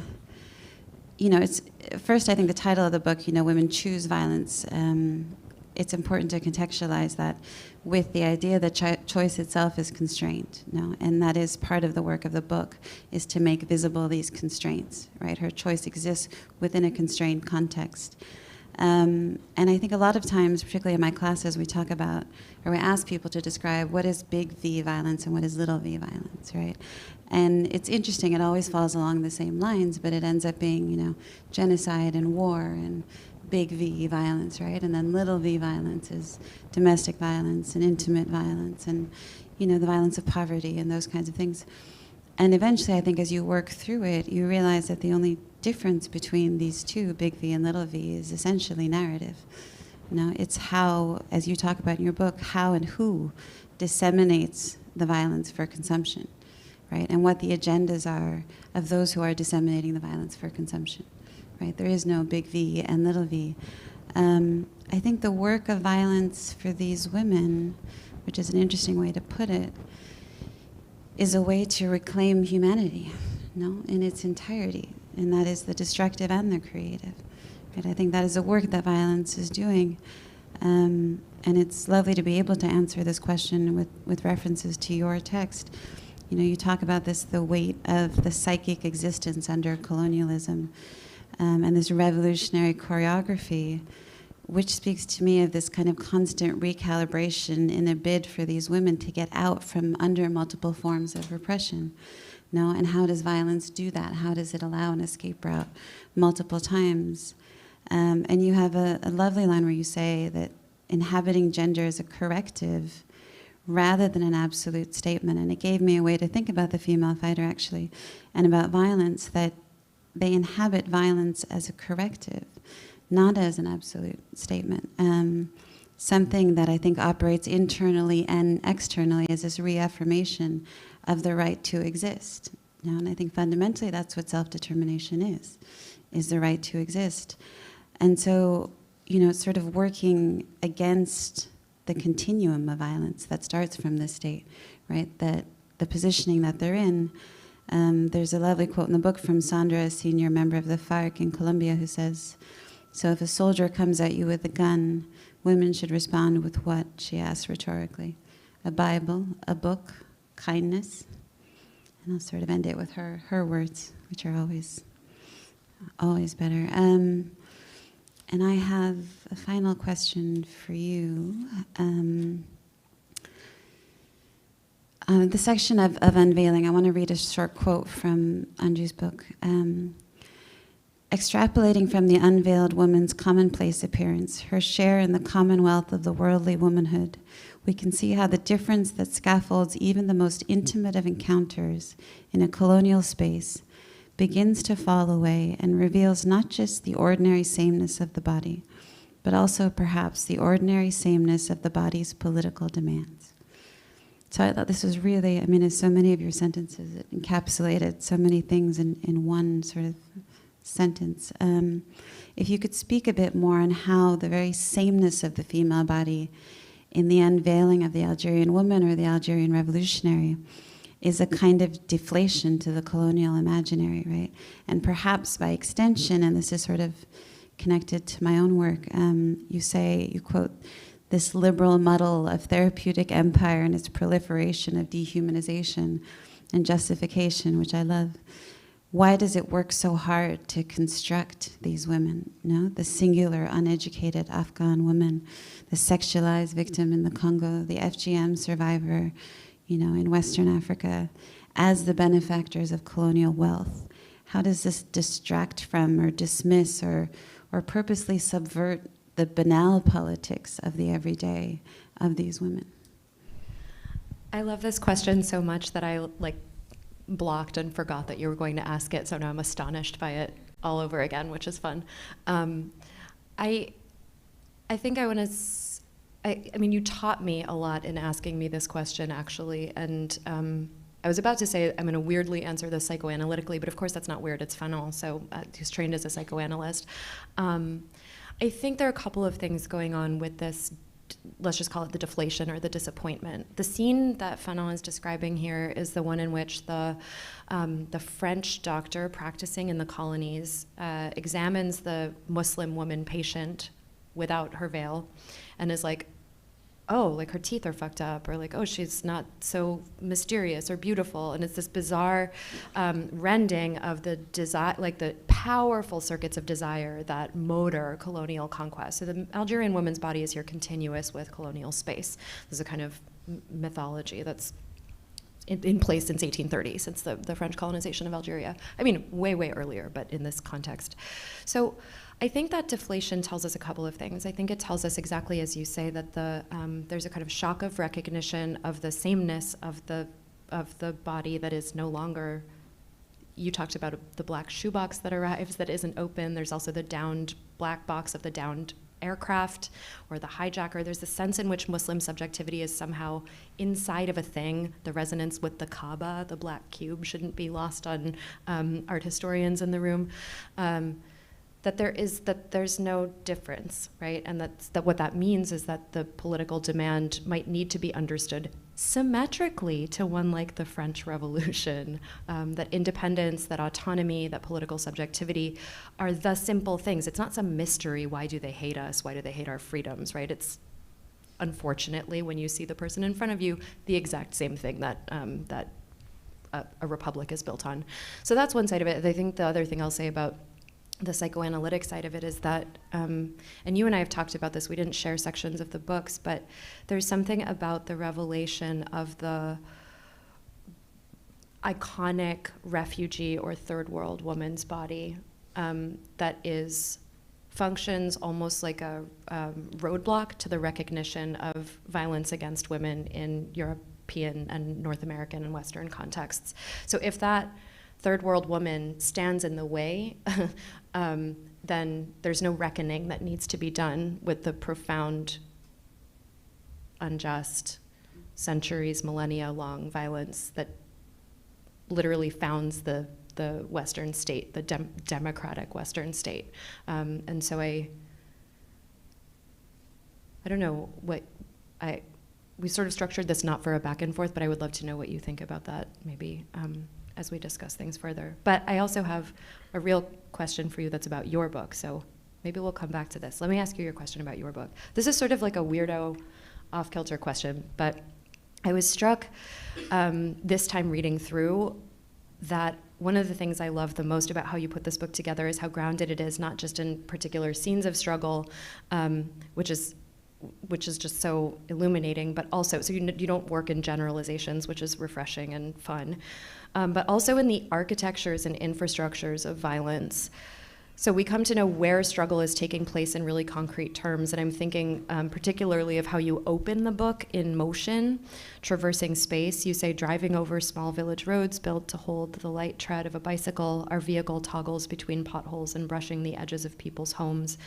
you know, it's, first I think the title of the book, you know, Women Choose Violence, it's important to contextualize that with the idea that choice itself is constrained, no? And that is part of the work of the book, is to make visible these constraints, right? Her choice exists within a constrained context. And I think a lot of times, particularly in my classes, we talk about, or we ask people to describe what is big V violence and what is little v violence, right? And it's interesting, it always falls along the same lines, but it ends up being, you know, genocide and war and big V violence, right? And then little v violence is domestic violence and intimate violence and, you know, the violence of poverty and those kinds of things. And eventually, I think as you work through it, you realize that the only difference between these two, big V and little v, is essentially narrative. You know, it's how, as you talk about in your book, how and who disseminates the violence for consumption, right? And what the agendas are of those who are disseminating the violence for consumption. Right, there is no big V and little v. I think the work of violence for these women, which is an interesting way to put it, is a way to reclaim humanity, no, in its entirety, and that is the destructive and the creative. Right, I think that is the work that violence is doing, and it's lovely to be able to answer this question with references to your text. You know, you talk about this, the weight of the psychic existence under colonialism. And this revolutionary choreography, which speaks to me of this kind of constant recalibration in a bid for these women to get out from under multiple forms of repression. No? And how does violence do that? How does it allow an escape route multiple times? And you have a lovely line where you say that inhabiting gender is a corrective rather than an absolute statement. And it gave me a way to think about the female fighter, actually, and about violence, that they inhabit violence as a corrective, not as an absolute statement. Something that I think operates internally and externally is this reaffirmation of the right to exist. You know, and I think fundamentally that's what self-determination is the right to exist. And so, you know, it's sort of working against the continuum of violence that starts from this state, right? That the positioning that they're in. There's a lovely quote in the book from Sandra, a senior member of the FARC in Colombia, who says, so if a soldier comes at you with a gun, women should respond with what? She asks rhetorically. A Bible, a book, kindness. And I'll sort of end it with her words, which are always better. And I have a final question for you. The section of unveiling, I want to read a short quote from Anju's book. Extrapolating from the unveiled woman's commonplace appearance, her share in the commonwealth of the worldly womanhood, we can see how the difference that scaffolds even the most intimate of encounters in a colonial space begins to fall away and reveals not just the ordinary sameness of the body, but also perhaps the ordinary sameness of the body's political demands. So I thought this was really, I mean, as so many of your sentences, it encapsulated so many things in one sort of sentence. If you could speak a bit more on how the very sameness of the female body in the unveiling of the Algerian woman or the Algerian revolutionary is a kind of deflation to the colonial imaginary, right? And perhaps by extension, and this is sort of connected to my own work, you quote, this liberal muddle of therapeutic empire and its proliferation of dehumanization and justification, which I love. Why does it work so hard to construct these women? No? The singular, uneducated Afghan woman, the sexualized victim in the Congo, the FGM survivor, in Western Africa, as the benefactors of colonial wealth. How does this distract from or dismiss or purposely subvert the banal politics of the everyday of these women? I love this question so much that I blocked and forgot that you were going to ask it, so now I'm astonished by it all over again, which is fun. I think I want to. I mean, you taught me a lot in asking me this question, actually, and I was about to say I'm going to weirdly answer this psychoanalytically, but of course that's not weird. It's Fanon, so he's trained as a psychoanalyst. I think there are a couple of things going on with this. Let's just call it the deflation or the disappointment. The scene that Fanon is describing here is the one in which the French doctor practicing in the colonies examines the Muslim woman patient without her veil and is like, oh, like her teeth are fucked up, or like, oh, she's not so mysterious or beautiful. And it's this bizarre rending of the desire, like the powerful circuits of desire that motor colonial conquest. So the Algerian woman's body is here continuous with colonial space. There's a kind of mythology that's in place since 1830, since the French colonization of Algeria. I mean, way, way earlier, but in this context. So I think that deflation tells us a couple of things. I think it tells us exactly as you say that there's a kind of shock of recognition of the sameness of the body that is no longer. You talked about the black shoebox that arrives that isn't open. There's also the downed black box of the downed aircraft or the hijacker. There's a sense in which Muslim subjectivity is somehow inside of a thing. The resonance with the Kaaba, the black cube, shouldn't be lost on art historians in the room. That there's no difference, right? And that what that means is that the political demand might need to be understood symmetrically to one like the French Revolution, that independence, that autonomy, that political subjectivity are the simple things. It's not some mystery, why do they hate us, why do they hate our freedoms, right? It's unfortunately, when you see the person in front of you, the exact same thing that a republic is built on. So that's one side of it. I think the other thing I'll say about the psychoanalytic side of it is that, and you and I have talked about this, we didn't share sections of the books, but there's something about the revelation of the iconic refugee or third world woman's body that functions almost like a roadblock to the recognition of violence against women in European and North American and Western contexts. So if that third world woman stands in the way, then there's no reckoning that needs to be done with the profound, unjust, centuries, millennia long violence that literally founds the Western state, the democratic Western state. And so I don't know we sort of structured this not for a back and forth, but I would love to know what you think about that, maybe as we discuss things further. But I also have a real question for you that's about your book, so maybe we'll come back to this. Let me ask you your question about your book. This is sort of like a weirdo, off-kilter question, but I was struck this time reading through that one of the things I love the most about how you put this book together is how grounded it is, not just in particular scenes of struggle, which is just so illuminating, but also, so you don't work in generalizations, which is refreshing and fun, but also in the architectures and infrastructures of violence. So we come to know where struggle is taking place in really concrete terms, and I'm thinking particularly of how you open the book in motion, traversing space. You say, driving over small village roads built to hold the light tread of a bicycle, our vehicle toggles between potholes and brushing the edges of people's homes.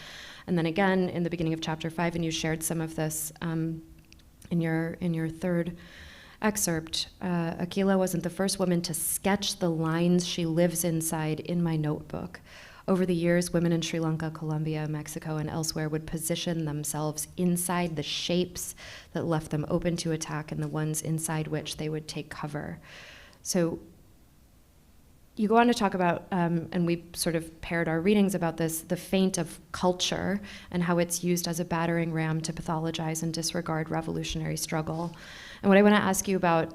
And then again, in the beginning of chapter 5, and you shared some of this in your third excerpt, Akila wasn't the first woman to sketch the lines she lives inside in my notebook. Over the years, women in Sri Lanka, Colombia, Mexico, and elsewhere would position themselves inside the shapes that left them open to attack and the ones inside which they would take cover. So you go on to talk about, and we sort of paired our readings about this, the feint of culture and how it's used as a battering ram to pathologize and disregard revolutionary struggle. And what I want to ask you about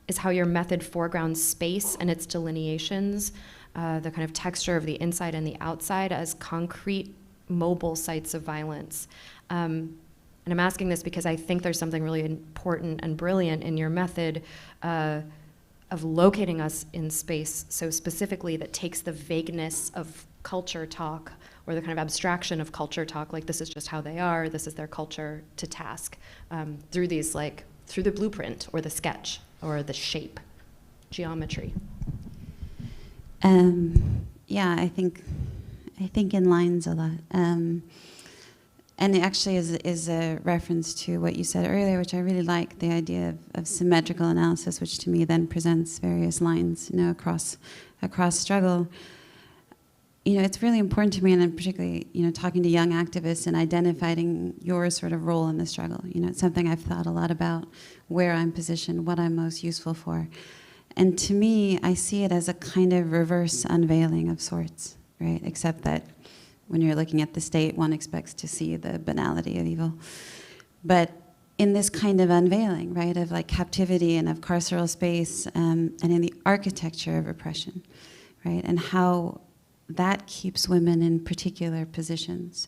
is how your method foregrounds space and its delineations, the kind of texture of the inside and the outside as concrete, mobile sites of violence. And I'm asking this because I think there's something really important and brilliant in your method of locating us in space so specifically that takes the vagueness of culture talk or the kind of abstraction of culture talk, like this is just how they are, this is their culture, to task through these, like, through the blueprint or the sketch or the shape, geometry. Yeah, I think in lines a lot. And it actually is a reference to what you said earlier, which I really like, the idea of symmetrical analysis, which to me then presents various lines, across struggle. It's really important to me, and particularly, talking to young activists and identifying your sort of role in the struggle. It's something I've thought a lot about, where I'm positioned, what I'm most useful for. And to me, I see it as a kind of reverse unveiling of sorts, right? Except that when you're looking at the state, one expects to see the banality of evil. But in this kind of unveiling, right, of like captivity and of carceral space, and in the architecture of oppression, right, and how that keeps women in particular positions.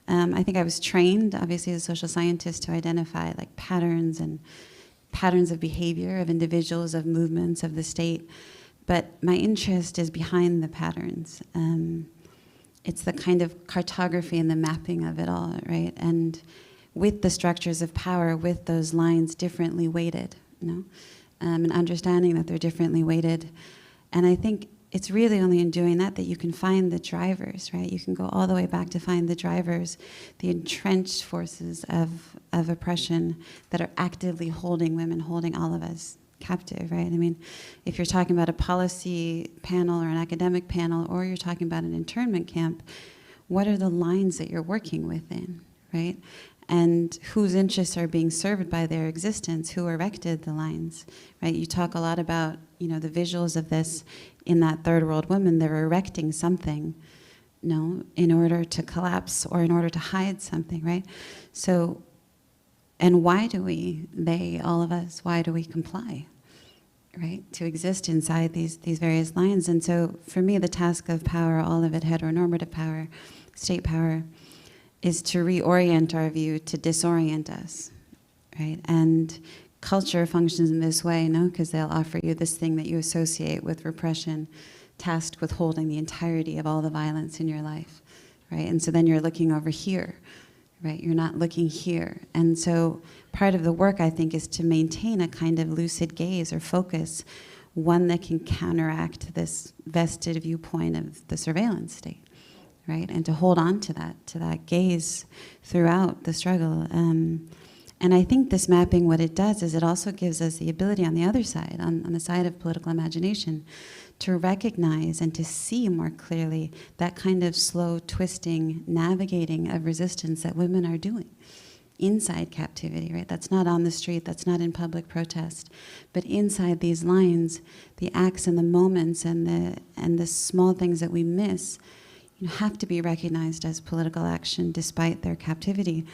I think I was trained, obviously, as a social scientist, to identify like patterns of behavior of individuals, of movements, of the state. But my interest is behind the patterns. It's the kind of cartography and the mapping of it all, right? And with the structures of power, with those lines differently weighted, and understanding that they're differently weighted. And I think it's really only in doing that you can find the drivers, right? You can go all the way back to find the drivers, the entrenched forces of oppression that are actively holding women, holding all of us captive, right? I mean, if you're talking about a policy panel or an academic panel, or you're talking about an internment camp, what are the lines that you're working within, right? And whose interests are being served by their existence, who erected the lines, right? You talk a lot about, the visuals of this in that third world woman. They're erecting something, in order to collapse or in order to hide something, right? So, and why do all of us, why do we comply, right? To exist inside these various lines. And so for me, the task of power, all of it heteronormative power, state power, is to reorient our view, to disorient us, right? And culture functions in this way, because they'll offer you this thing that you associate with repression, tasked with holding the entirety of all the violence in your life, right? And so then you're looking over here, right? You're not looking here. And so part of the work, I think, is to maintain a kind of lucid gaze or focus, one that can counteract this vested viewpoint of the surveillance state, right? And to hold on to that gaze throughout the struggle. And I think this mapping, what it does is it also gives us the ability on the other side, on the side of political imagination, to recognize and to see more clearly that kind of slow twisting, navigating of resistance that women are doing inside captivity, right? That's not on the street, that's not in public protest, but inside these lines, the acts and the moments and the small things that we miss, have to be recognized as political action despite their captivity.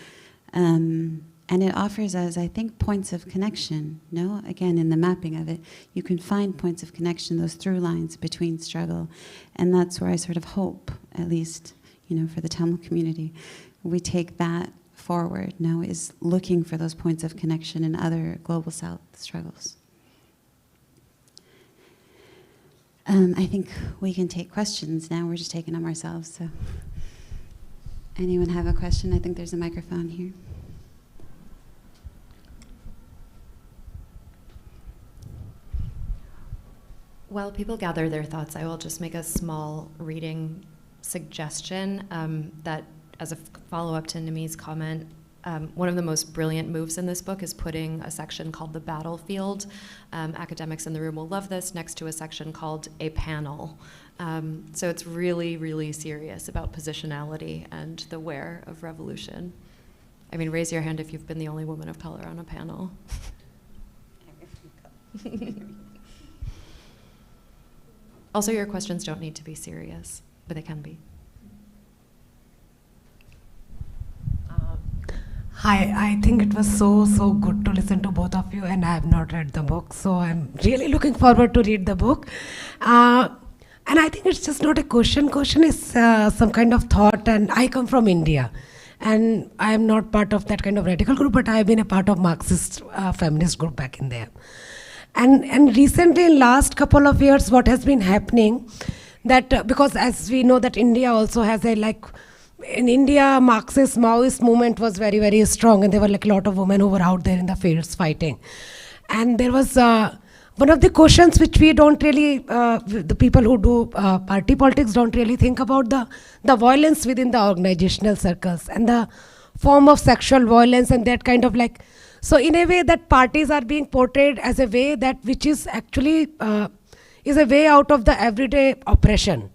And it offers us, I think, points of connection, Again, in the mapping of it, you can find points of connection, those through lines between struggle. And that's where I sort of hope, at least, for the Tamil community, we take that forward, is looking for those points of connection in other global South struggles. I think we can take questions now. We're just taking them ourselves. So, anyone have a question? I think there's a microphone here. While people gather their thoughts, I will just make a small reading suggestion that, as a follow-up to Nimmi's comment, one of the most brilliant moves in this book is putting a section called The Battlefield. Academics in the room will love this, next to a section called A Panel. So it's really, really serious about positionality and the where of revolution. I mean, raise your hand if you've been the only woman of color on a panel. Also, your questions don't need to be serious, but they can be. Hi, I think it was so good to listen to both of you, and I have not read the book, so I'm really looking forward to read the book. And I think it's just not a question. Question is some kind of thought, and I come from India. And I am not part of that kind of radical group, but I have been a part of Marxist feminist group back in there. And recently, in last couple of years, what has been happening, that because as we know that India also has in India, Marxist, Maoist movement was very, very strong, and there were a lot of women who were out there in the fields fighting. And there was one of the questions which we don't really, the people who do party politics don't really think about the violence within the organizational circles and the form of sexual violence and that kind of like, so in a way that parties are being portrayed as a way that which is actually is a way out of the everyday oppression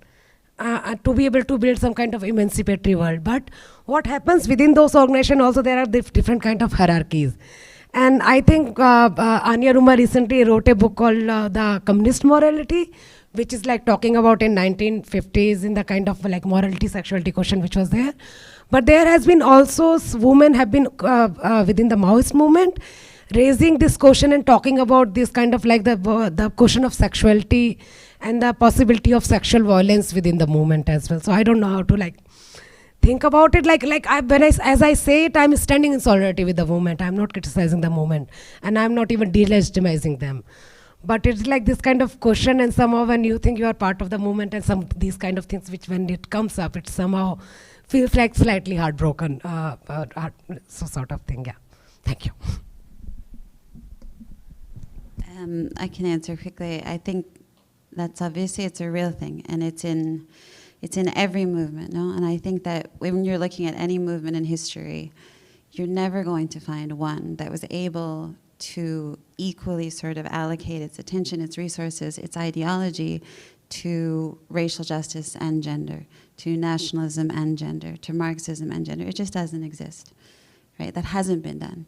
to be able to build some kind of emancipatory world. But what happens within those organizations also, there are different kind of hierarchies. And I think Anya Ruma recently wrote a book called The Communist Morality, which is like talking about in 1950s in the kind of like morality, sexuality question which was there. But there has been also, women have been within the Maoist movement, raising this question and talking about this kind of like the question of sexuality and the possibility of sexual violence within the movement as well. So I don't know how to like think about it. As I say it, I'm standing in solidarity with the movement. I'm not criticizing the movement, and I'm not even delegitimizing them. But it's like this kind of question, and somehow when you think you are part of the movement and some these kind of things, which when it comes up, it somehow feels like slightly heartbroken, so sort of thing. Yeah, thank you. I can answer quickly. I think that's obviously it's a real thing, and it's in every movement, no? And I think that when you're looking at any movement in history, you're never going to find one that was able to equally sort of allocate its attention, its resources, its ideology to racial justice and gender, to nationalism and gender, to Marxism and gender. It just doesn't exist, right? That hasn't been done,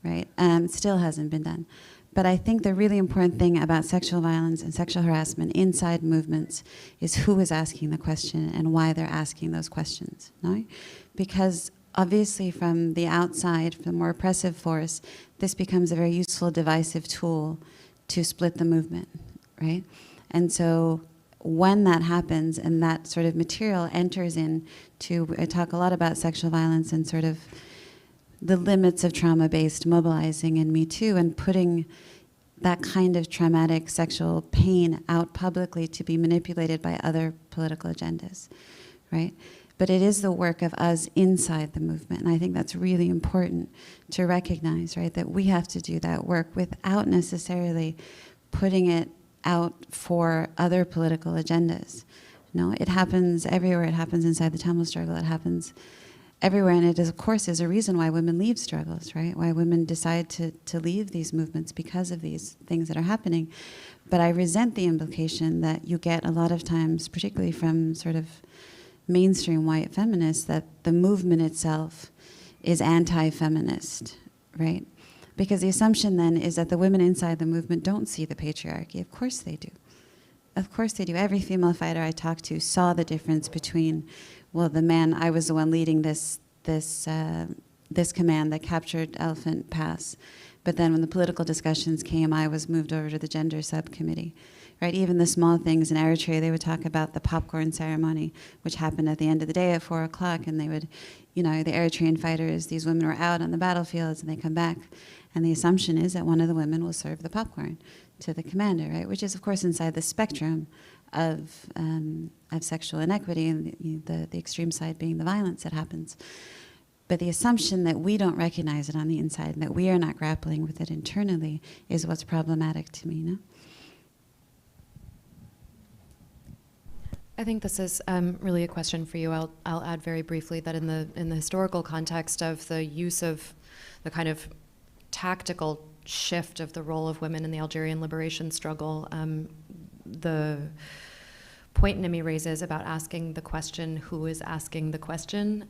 right? Still hasn't been done. But I think the really important thing about sexual violence and sexual harassment inside movements is who is asking the question and why they're asking those questions, no? Because obviously from the outside, from the more oppressive force, this becomes a very useful divisive tool to split the movement, right? And so when that happens and that sort of material enters into, I talk a lot about sexual violence and sort of the limits of trauma-based mobilizing in Me Too and putting that kind of traumatic sexual pain out publicly to be manipulated by other political agendas, right? But it is the work of us inside the movement, and I think that's really important to recognize, right? That we have to do that work without necessarily putting it out for other political agendas. No, it happens everywhere. It happens inside the Tamil struggle. It happens everywhere, and it is, of course, is a reason why women leave struggles, right? Why women decide to leave these movements because of these things that are happening. But I resent the implication that you get a lot of times, particularly from sort of mainstream white feminists, that the movement itself is anti-feminist, right? Because the assumption then is that the women inside the movement don't see the patriarchy. Of course they do. Of course they do. Every female fighter I talked to saw the difference between, well, the man, I was the one leading this command that captured Elephant Pass. But then when the political discussions came, I was moved over to the gender subcommittee. Right? Even the small things in Eritrea, they would talk about the popcorn ceremony, which happened at the end of the day at 4 o'clock, and they would, you know, the Eritrean fighters, these women were out on the battlefields, and they come back, and the assumption is that one of the women will serve the popcorn to the commander, right? Which is, of course, inside the spectrum of sexual inequity, and the extreme side being the violence that happens. But the assumption that we don't recognize it on the inside and that we are not grappling with it internally is what's problematic to me, no? I think this is really a question for you. I'll add very briefly that in the historical context of the use of the kind of tactical shift of the role of women in the Algerian liberation struggle, the point Nimmi raises about asking the question, who is asking the question,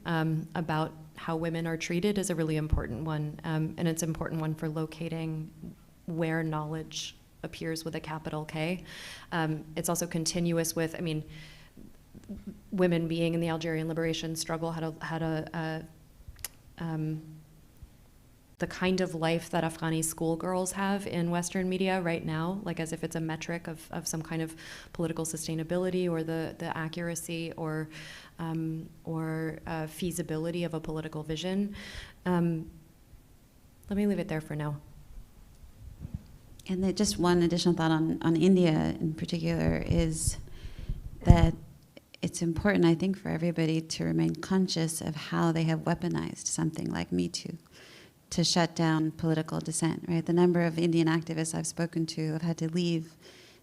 about how women are treated is a really important one, and it's an important one for locating where knowledge appears with a capital K. It's also continuous with, I mean, women being in the Algerian liberation struggle had the kind of life that Afghani schoolgirls have in Western media right now, like as if it's a metric of some kind of political sustainability or the accuracy or feasibility of a political vision. Let me leave it there for now. And then just one additional thought on India in particular is that it's important, I think, for everybody to remain conscious of how they have weaponized something like Me Too, to shut down political dissent, right? The number of Indian activists I've spoken to have had to leave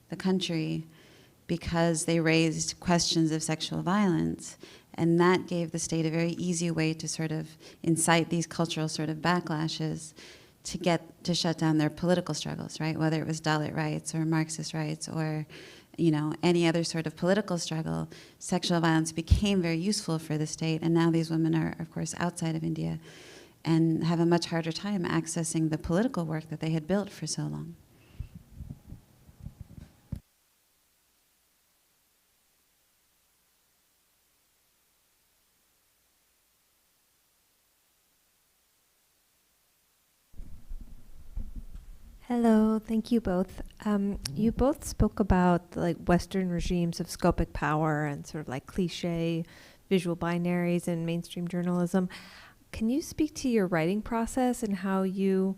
the country because they raised questions of sexual violence, and that gave the state a very easy way to sort of incite these cultural sort of backlashes to shut down their political struggles, right? Whether it was Dalit rights or Marxist rights or, you know, any other sort of political struggle, sexual violence became very useful for the state, and now these women are, of course, outside of India and have a much harder time accessing the political work that they had built for so long. Hello, thank you both. You both spoke about like Western regimes of scopic power and sort of like cliche visual binaries in mainstream journalism. Can you speak to your writing process and how you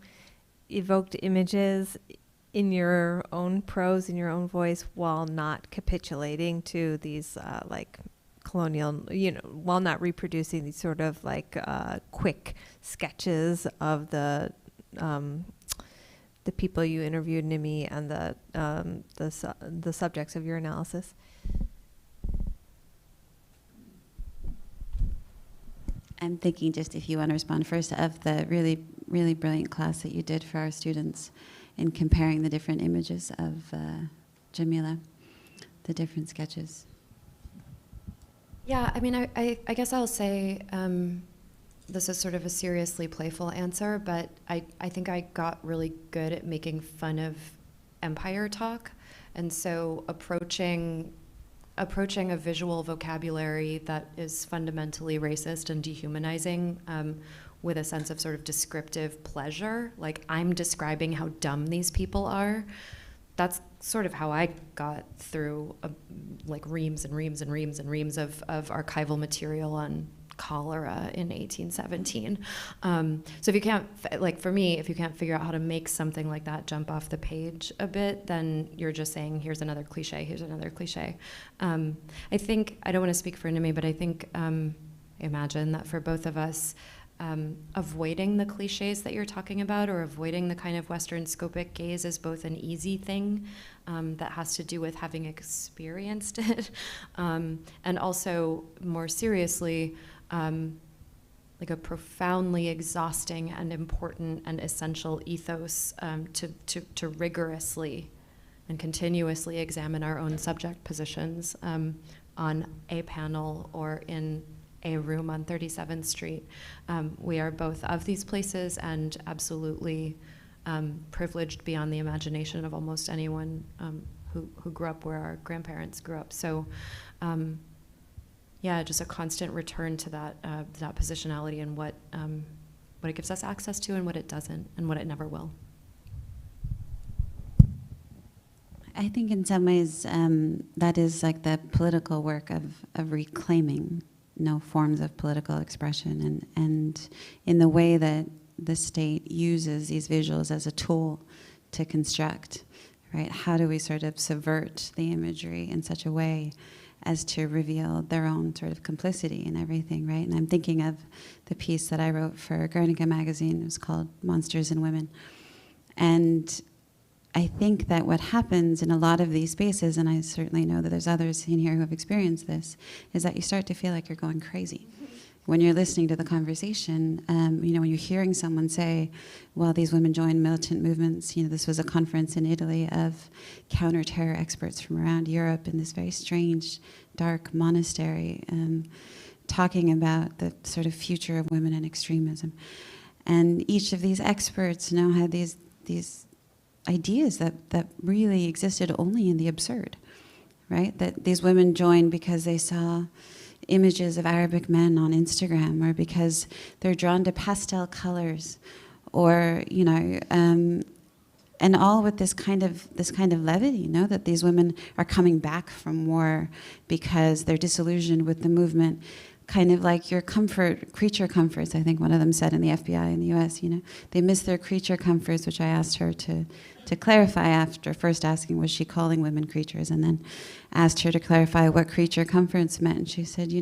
evoked images in your own prose, in your own voice, while not capitulating to these like colonial, you know, while not reproducing these sort of like quick sketches of the people you interviewed, Nimmi, and the subjects of your analysis? I'm thinking, just if you want to respond first, of the really, really brilliant class that you did for our students in comparing the different images of Jamila, the different sketches. Yeah, I mean, I guess I'll say this is sort of a seriously playful answer, but I think I got really good at making fun of empire talk. And so approaching a visual vocabulary that is fundamentally racist and dehumanizing with a sense of sort of descriptive pleasure, like I'm describing how dumb these people are. That's sort of how I got through like reams and reams and reams and reams of archival material on cholera in 1817. So if you can't, like for me, if you can't figure out how to make something like that jump off the page a bit, then you're just saying, here's another cliche, here's another cliche. I think, I don't want to speak for Nimmi, but I think, imagine that for both of us, avoiding the cliches that you're talking about or avoiding the kind of Western scopic gaze is both an easy thing that has to do with having experienced it, and also more seriously, like a profoundly exhausting and important and essential ethos to rigorously and continuously examine our own subject positions on a panel or in a room on 37th Street. We are both of these places and absolutely privileged beyond the imagination of almost anyone who grew up where our grandparents grew up. So yeah, just a constant return to that positionality and what it gives us access to and what it doesn't and what it never will. I think in some ways that is like the political work of reclaiming forms of political expression and in the way that the state uses these visuals as a tool to construct, right? How do we sort of subvert the imagery in such a way as to reveal their own sort of complicity in everything, right? And I'm thinking of the piece that I wrote for Guernica magazine. It was called Monsters and Women. And I think that what happens in a lot of these spaces, and I certainly know that there's others in here who have experienced this, is that you start to feel like you're going crazy. When you're listening to the conversation, when you're hearing someone say, well, these women joined militant movements, this was a conference in Italy of counter-terror experts from around Europe in this very strange, dark monastery, talking about the sort of future of women and extremism. And each of these experts had these ideas that really existed only in the absurd, right? That these women joined because they saw images of Arabic men on Instagram, or because they're drawn to pastel colors, or and all with this kind of levity, that these women are coming back from war because they're disillusioned with the movement, kind of like your creature comforts. I think one of them said in the FBI in the US, they miss their creature comforts, which I asked her to clarify after first asking, was she calling women creatures, and then asked her to clarify what creature comforts meant. And she said,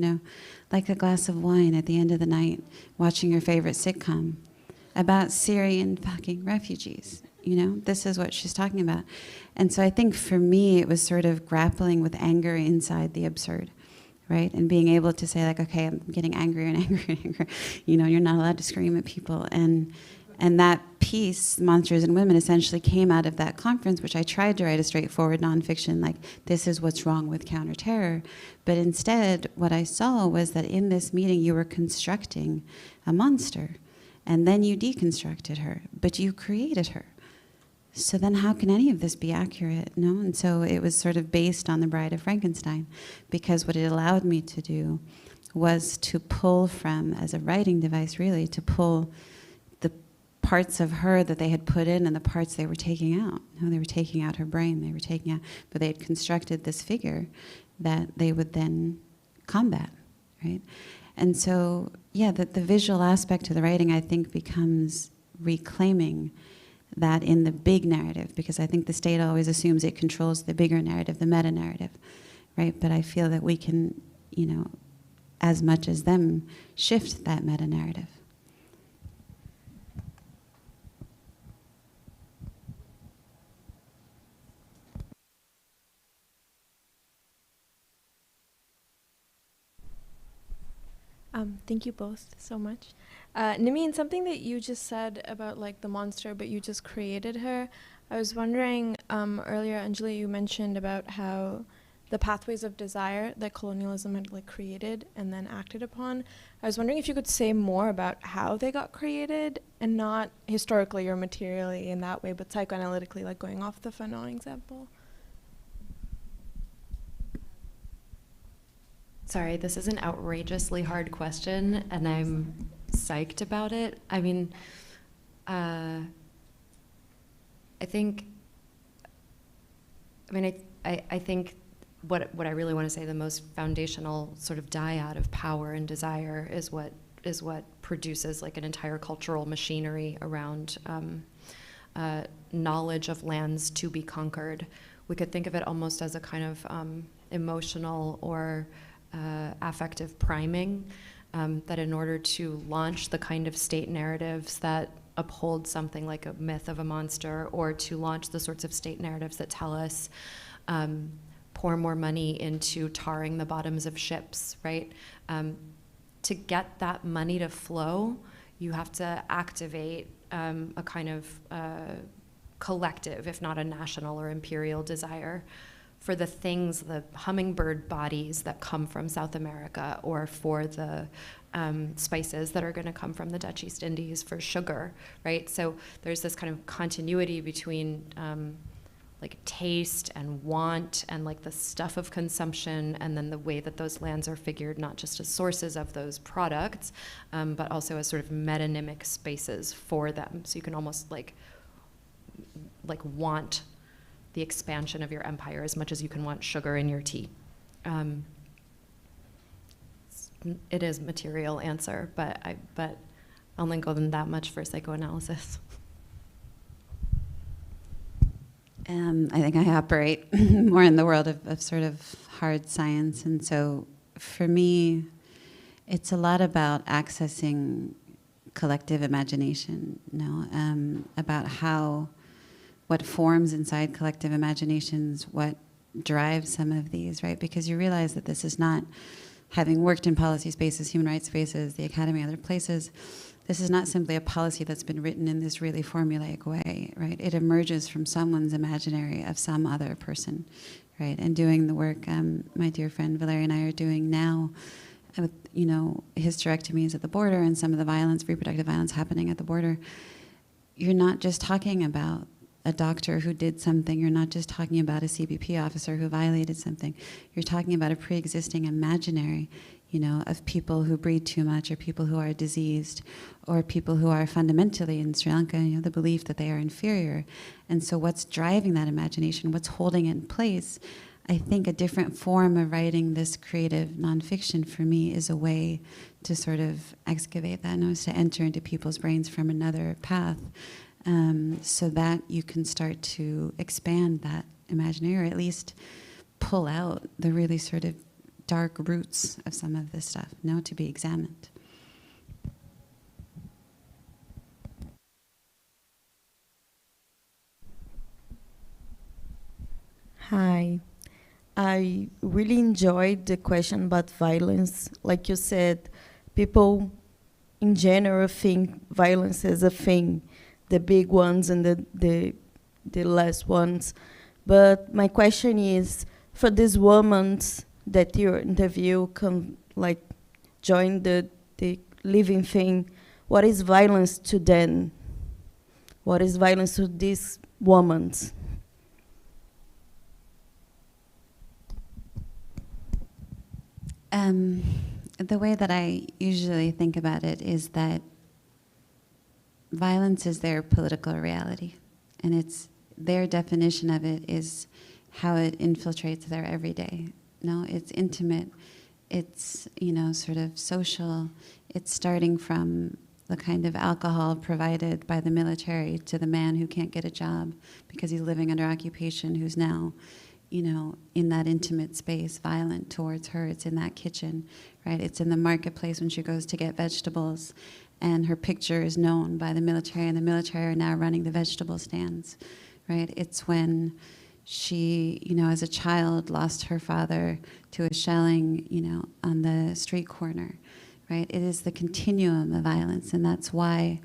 like a glass of wine at the end of the night, watching your favorite sitcom, about Syrian fucking refugees. You know, this is what she's talking about. And so I think for me, it was sort of grappling with anger inside the absurd, right? And being able to say, like, okay, I'm getting angrier and angrier and angrier. You know, you're not allowed to scream at people. And that piece, Monsters and Women, essentially came out of that conference, which I tried to write a straightforward nonfiction, like, this is what's wrong with counterterror. But instead, what I saw was that in this meeting, you were constructing a monster. And then you deconstructed her, but you created her. So then how can any of this be accurate? No? And so it was sort of based on The Bride of Frankenstein, because what it allowed me to do was to pull from, as a writing device really, to pull the parts of her that they had put in and the parts they were taking out. No, they were taking out her brain, they were taking out, but they had constructed this figure that they would then combat, right? And so, yeah, the visual aspect of the writing, I think, becomes reclaiming that in the big narrative, because I think the state always assumes it controls the bigger narrative, the meta-narrative, right? But I feel that we can, you know, as much as them, shift that meta-narrative. Thank you both so much. Nimmi, and something that you just said about like the monster, but you just created her. I was wondering, earlier, Anjuli, you mentioned about how the pathways of desire that colonialism had like created and then acted upon. I was wondering if you could say more about how they got created, and not historically or materially in that way, but psychoanalytically, like going off the Fanon example. Sorry, this is an outrageously hard question, and I'm psyched about it. I mean, I think what I really want to say, the most foundational sort of dyad of power and desire is what produces like an entire cultural machinery around knowledge of lands to be conquered. We could think of it almost as a kind of emotional or affective priming, that in order to launch the kind of state narratives that uphold something like a myth of a monster, or to launch the sorts of state narratives that tell us pour more money into tarring the bottoms of ships, right? To get that money to flow, you have to activate a kind of collective, if not a national or imperial desire for the things, the hummingbird bodies that come from South America, or for the spices that are going to come from the Dutch East Indies, for sugar, right? So there's this kind of continuity between like taste and want and like the stuff of consumption, and then the way that those lands are figured not just as sources of those products, but also as sort of metonymic spaces for them. So you can almost like want the expansion of your empire as much as you can want sugar in your tea. It is material answer, but I'll only go than that much for psychoanalysis. I think I operate more in the world of sort of hard science, and so for me, it's a lot about accessing collective imagination, you know, about what forms inside collective imaginations, what drives some of these, right? Because you realize that this is not, having worked in policy spaces, human rights spaces, the academy, other places, this is not simply a policy that's been written in this really formulaic way, right? It emerges from someone's imaginary of some other person, right? And doing the work my dear friend Valeria and I are doing now with, you know, hysterectomies at the border and some of the violence, reproductive violence happening at the border, you're not just talking about a doctor who did something, you're not just talking about a CBP officer who violated something, you're talking about a pre-existing imaginary, you know, of people who breed too much, or people who are diseased, or people who are fundamentally in Sri Lanka, you know, the belief that they are inferior. And so what's driving that imagination, what's holding it in place? I think a different form of writing this creative nonfiction for me is a way to sort of excavate that, and to enter into people's brains from another path. So that you can start to expand that imaginary, or at least pull out the really sort of dark roots of some of this stuff, you know, to be examined. Hi. I really enjoyed the question about violence. Like you said, people in general think violence is a thing, the big ones and the less ones. But my question is, for these women that you interview come like join the living thing, what is violence to them? What is violence to these women? The way that I usually think about it is that violence is their political reality, and it's their definition of it is how it infiltrates their everyday. No, it's intimate, it's, you know, sort of social, it's starting from the kind of alcohol provided by the military to the man who can't get a job because he's living under occupation, who's now, you know, in that intimate space, violent towards her. It's in that kitchen, right? It's in the marketplace when she goes to get vegetables, and her picture is known by the military, and the military are now running the vegetable stands, right? It's when she, you know, as a child, lost her father to a shelling, you know, on the street corner, right? It is the continuum of violence, and that's why.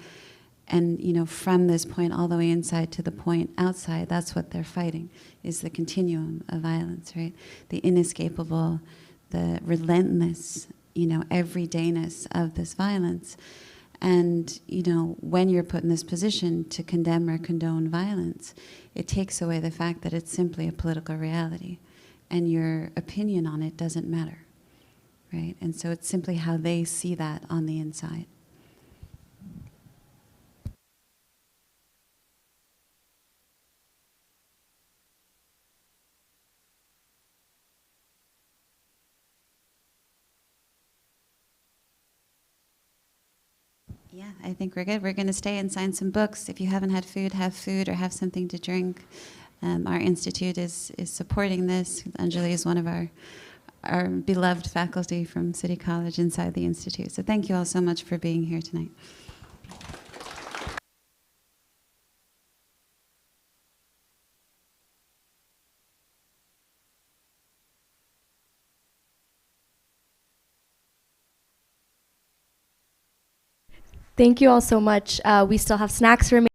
And, you know, from this point all the way inside to the point outside, that's what they're fighting, is the continuum of violence, right? The inescapable, the relentless, you know, everydayness of this violence. And, you know, when you're put in this position to condemn or condone violence, it takes away the fact that it's simply a political reality, and your opinion on it doesn't matter, right? And so it's simply how they see that on the inside. Yeah, I think we're good. We're going to stay and sign some books. If you haven't had food, have food or have something to drink. Our institute is supporting this. Anjuli is one of our beloved faculty from City College inside the institute. So thank you all so much for being here tonight. Thank you all so much. We still have snacks remaining.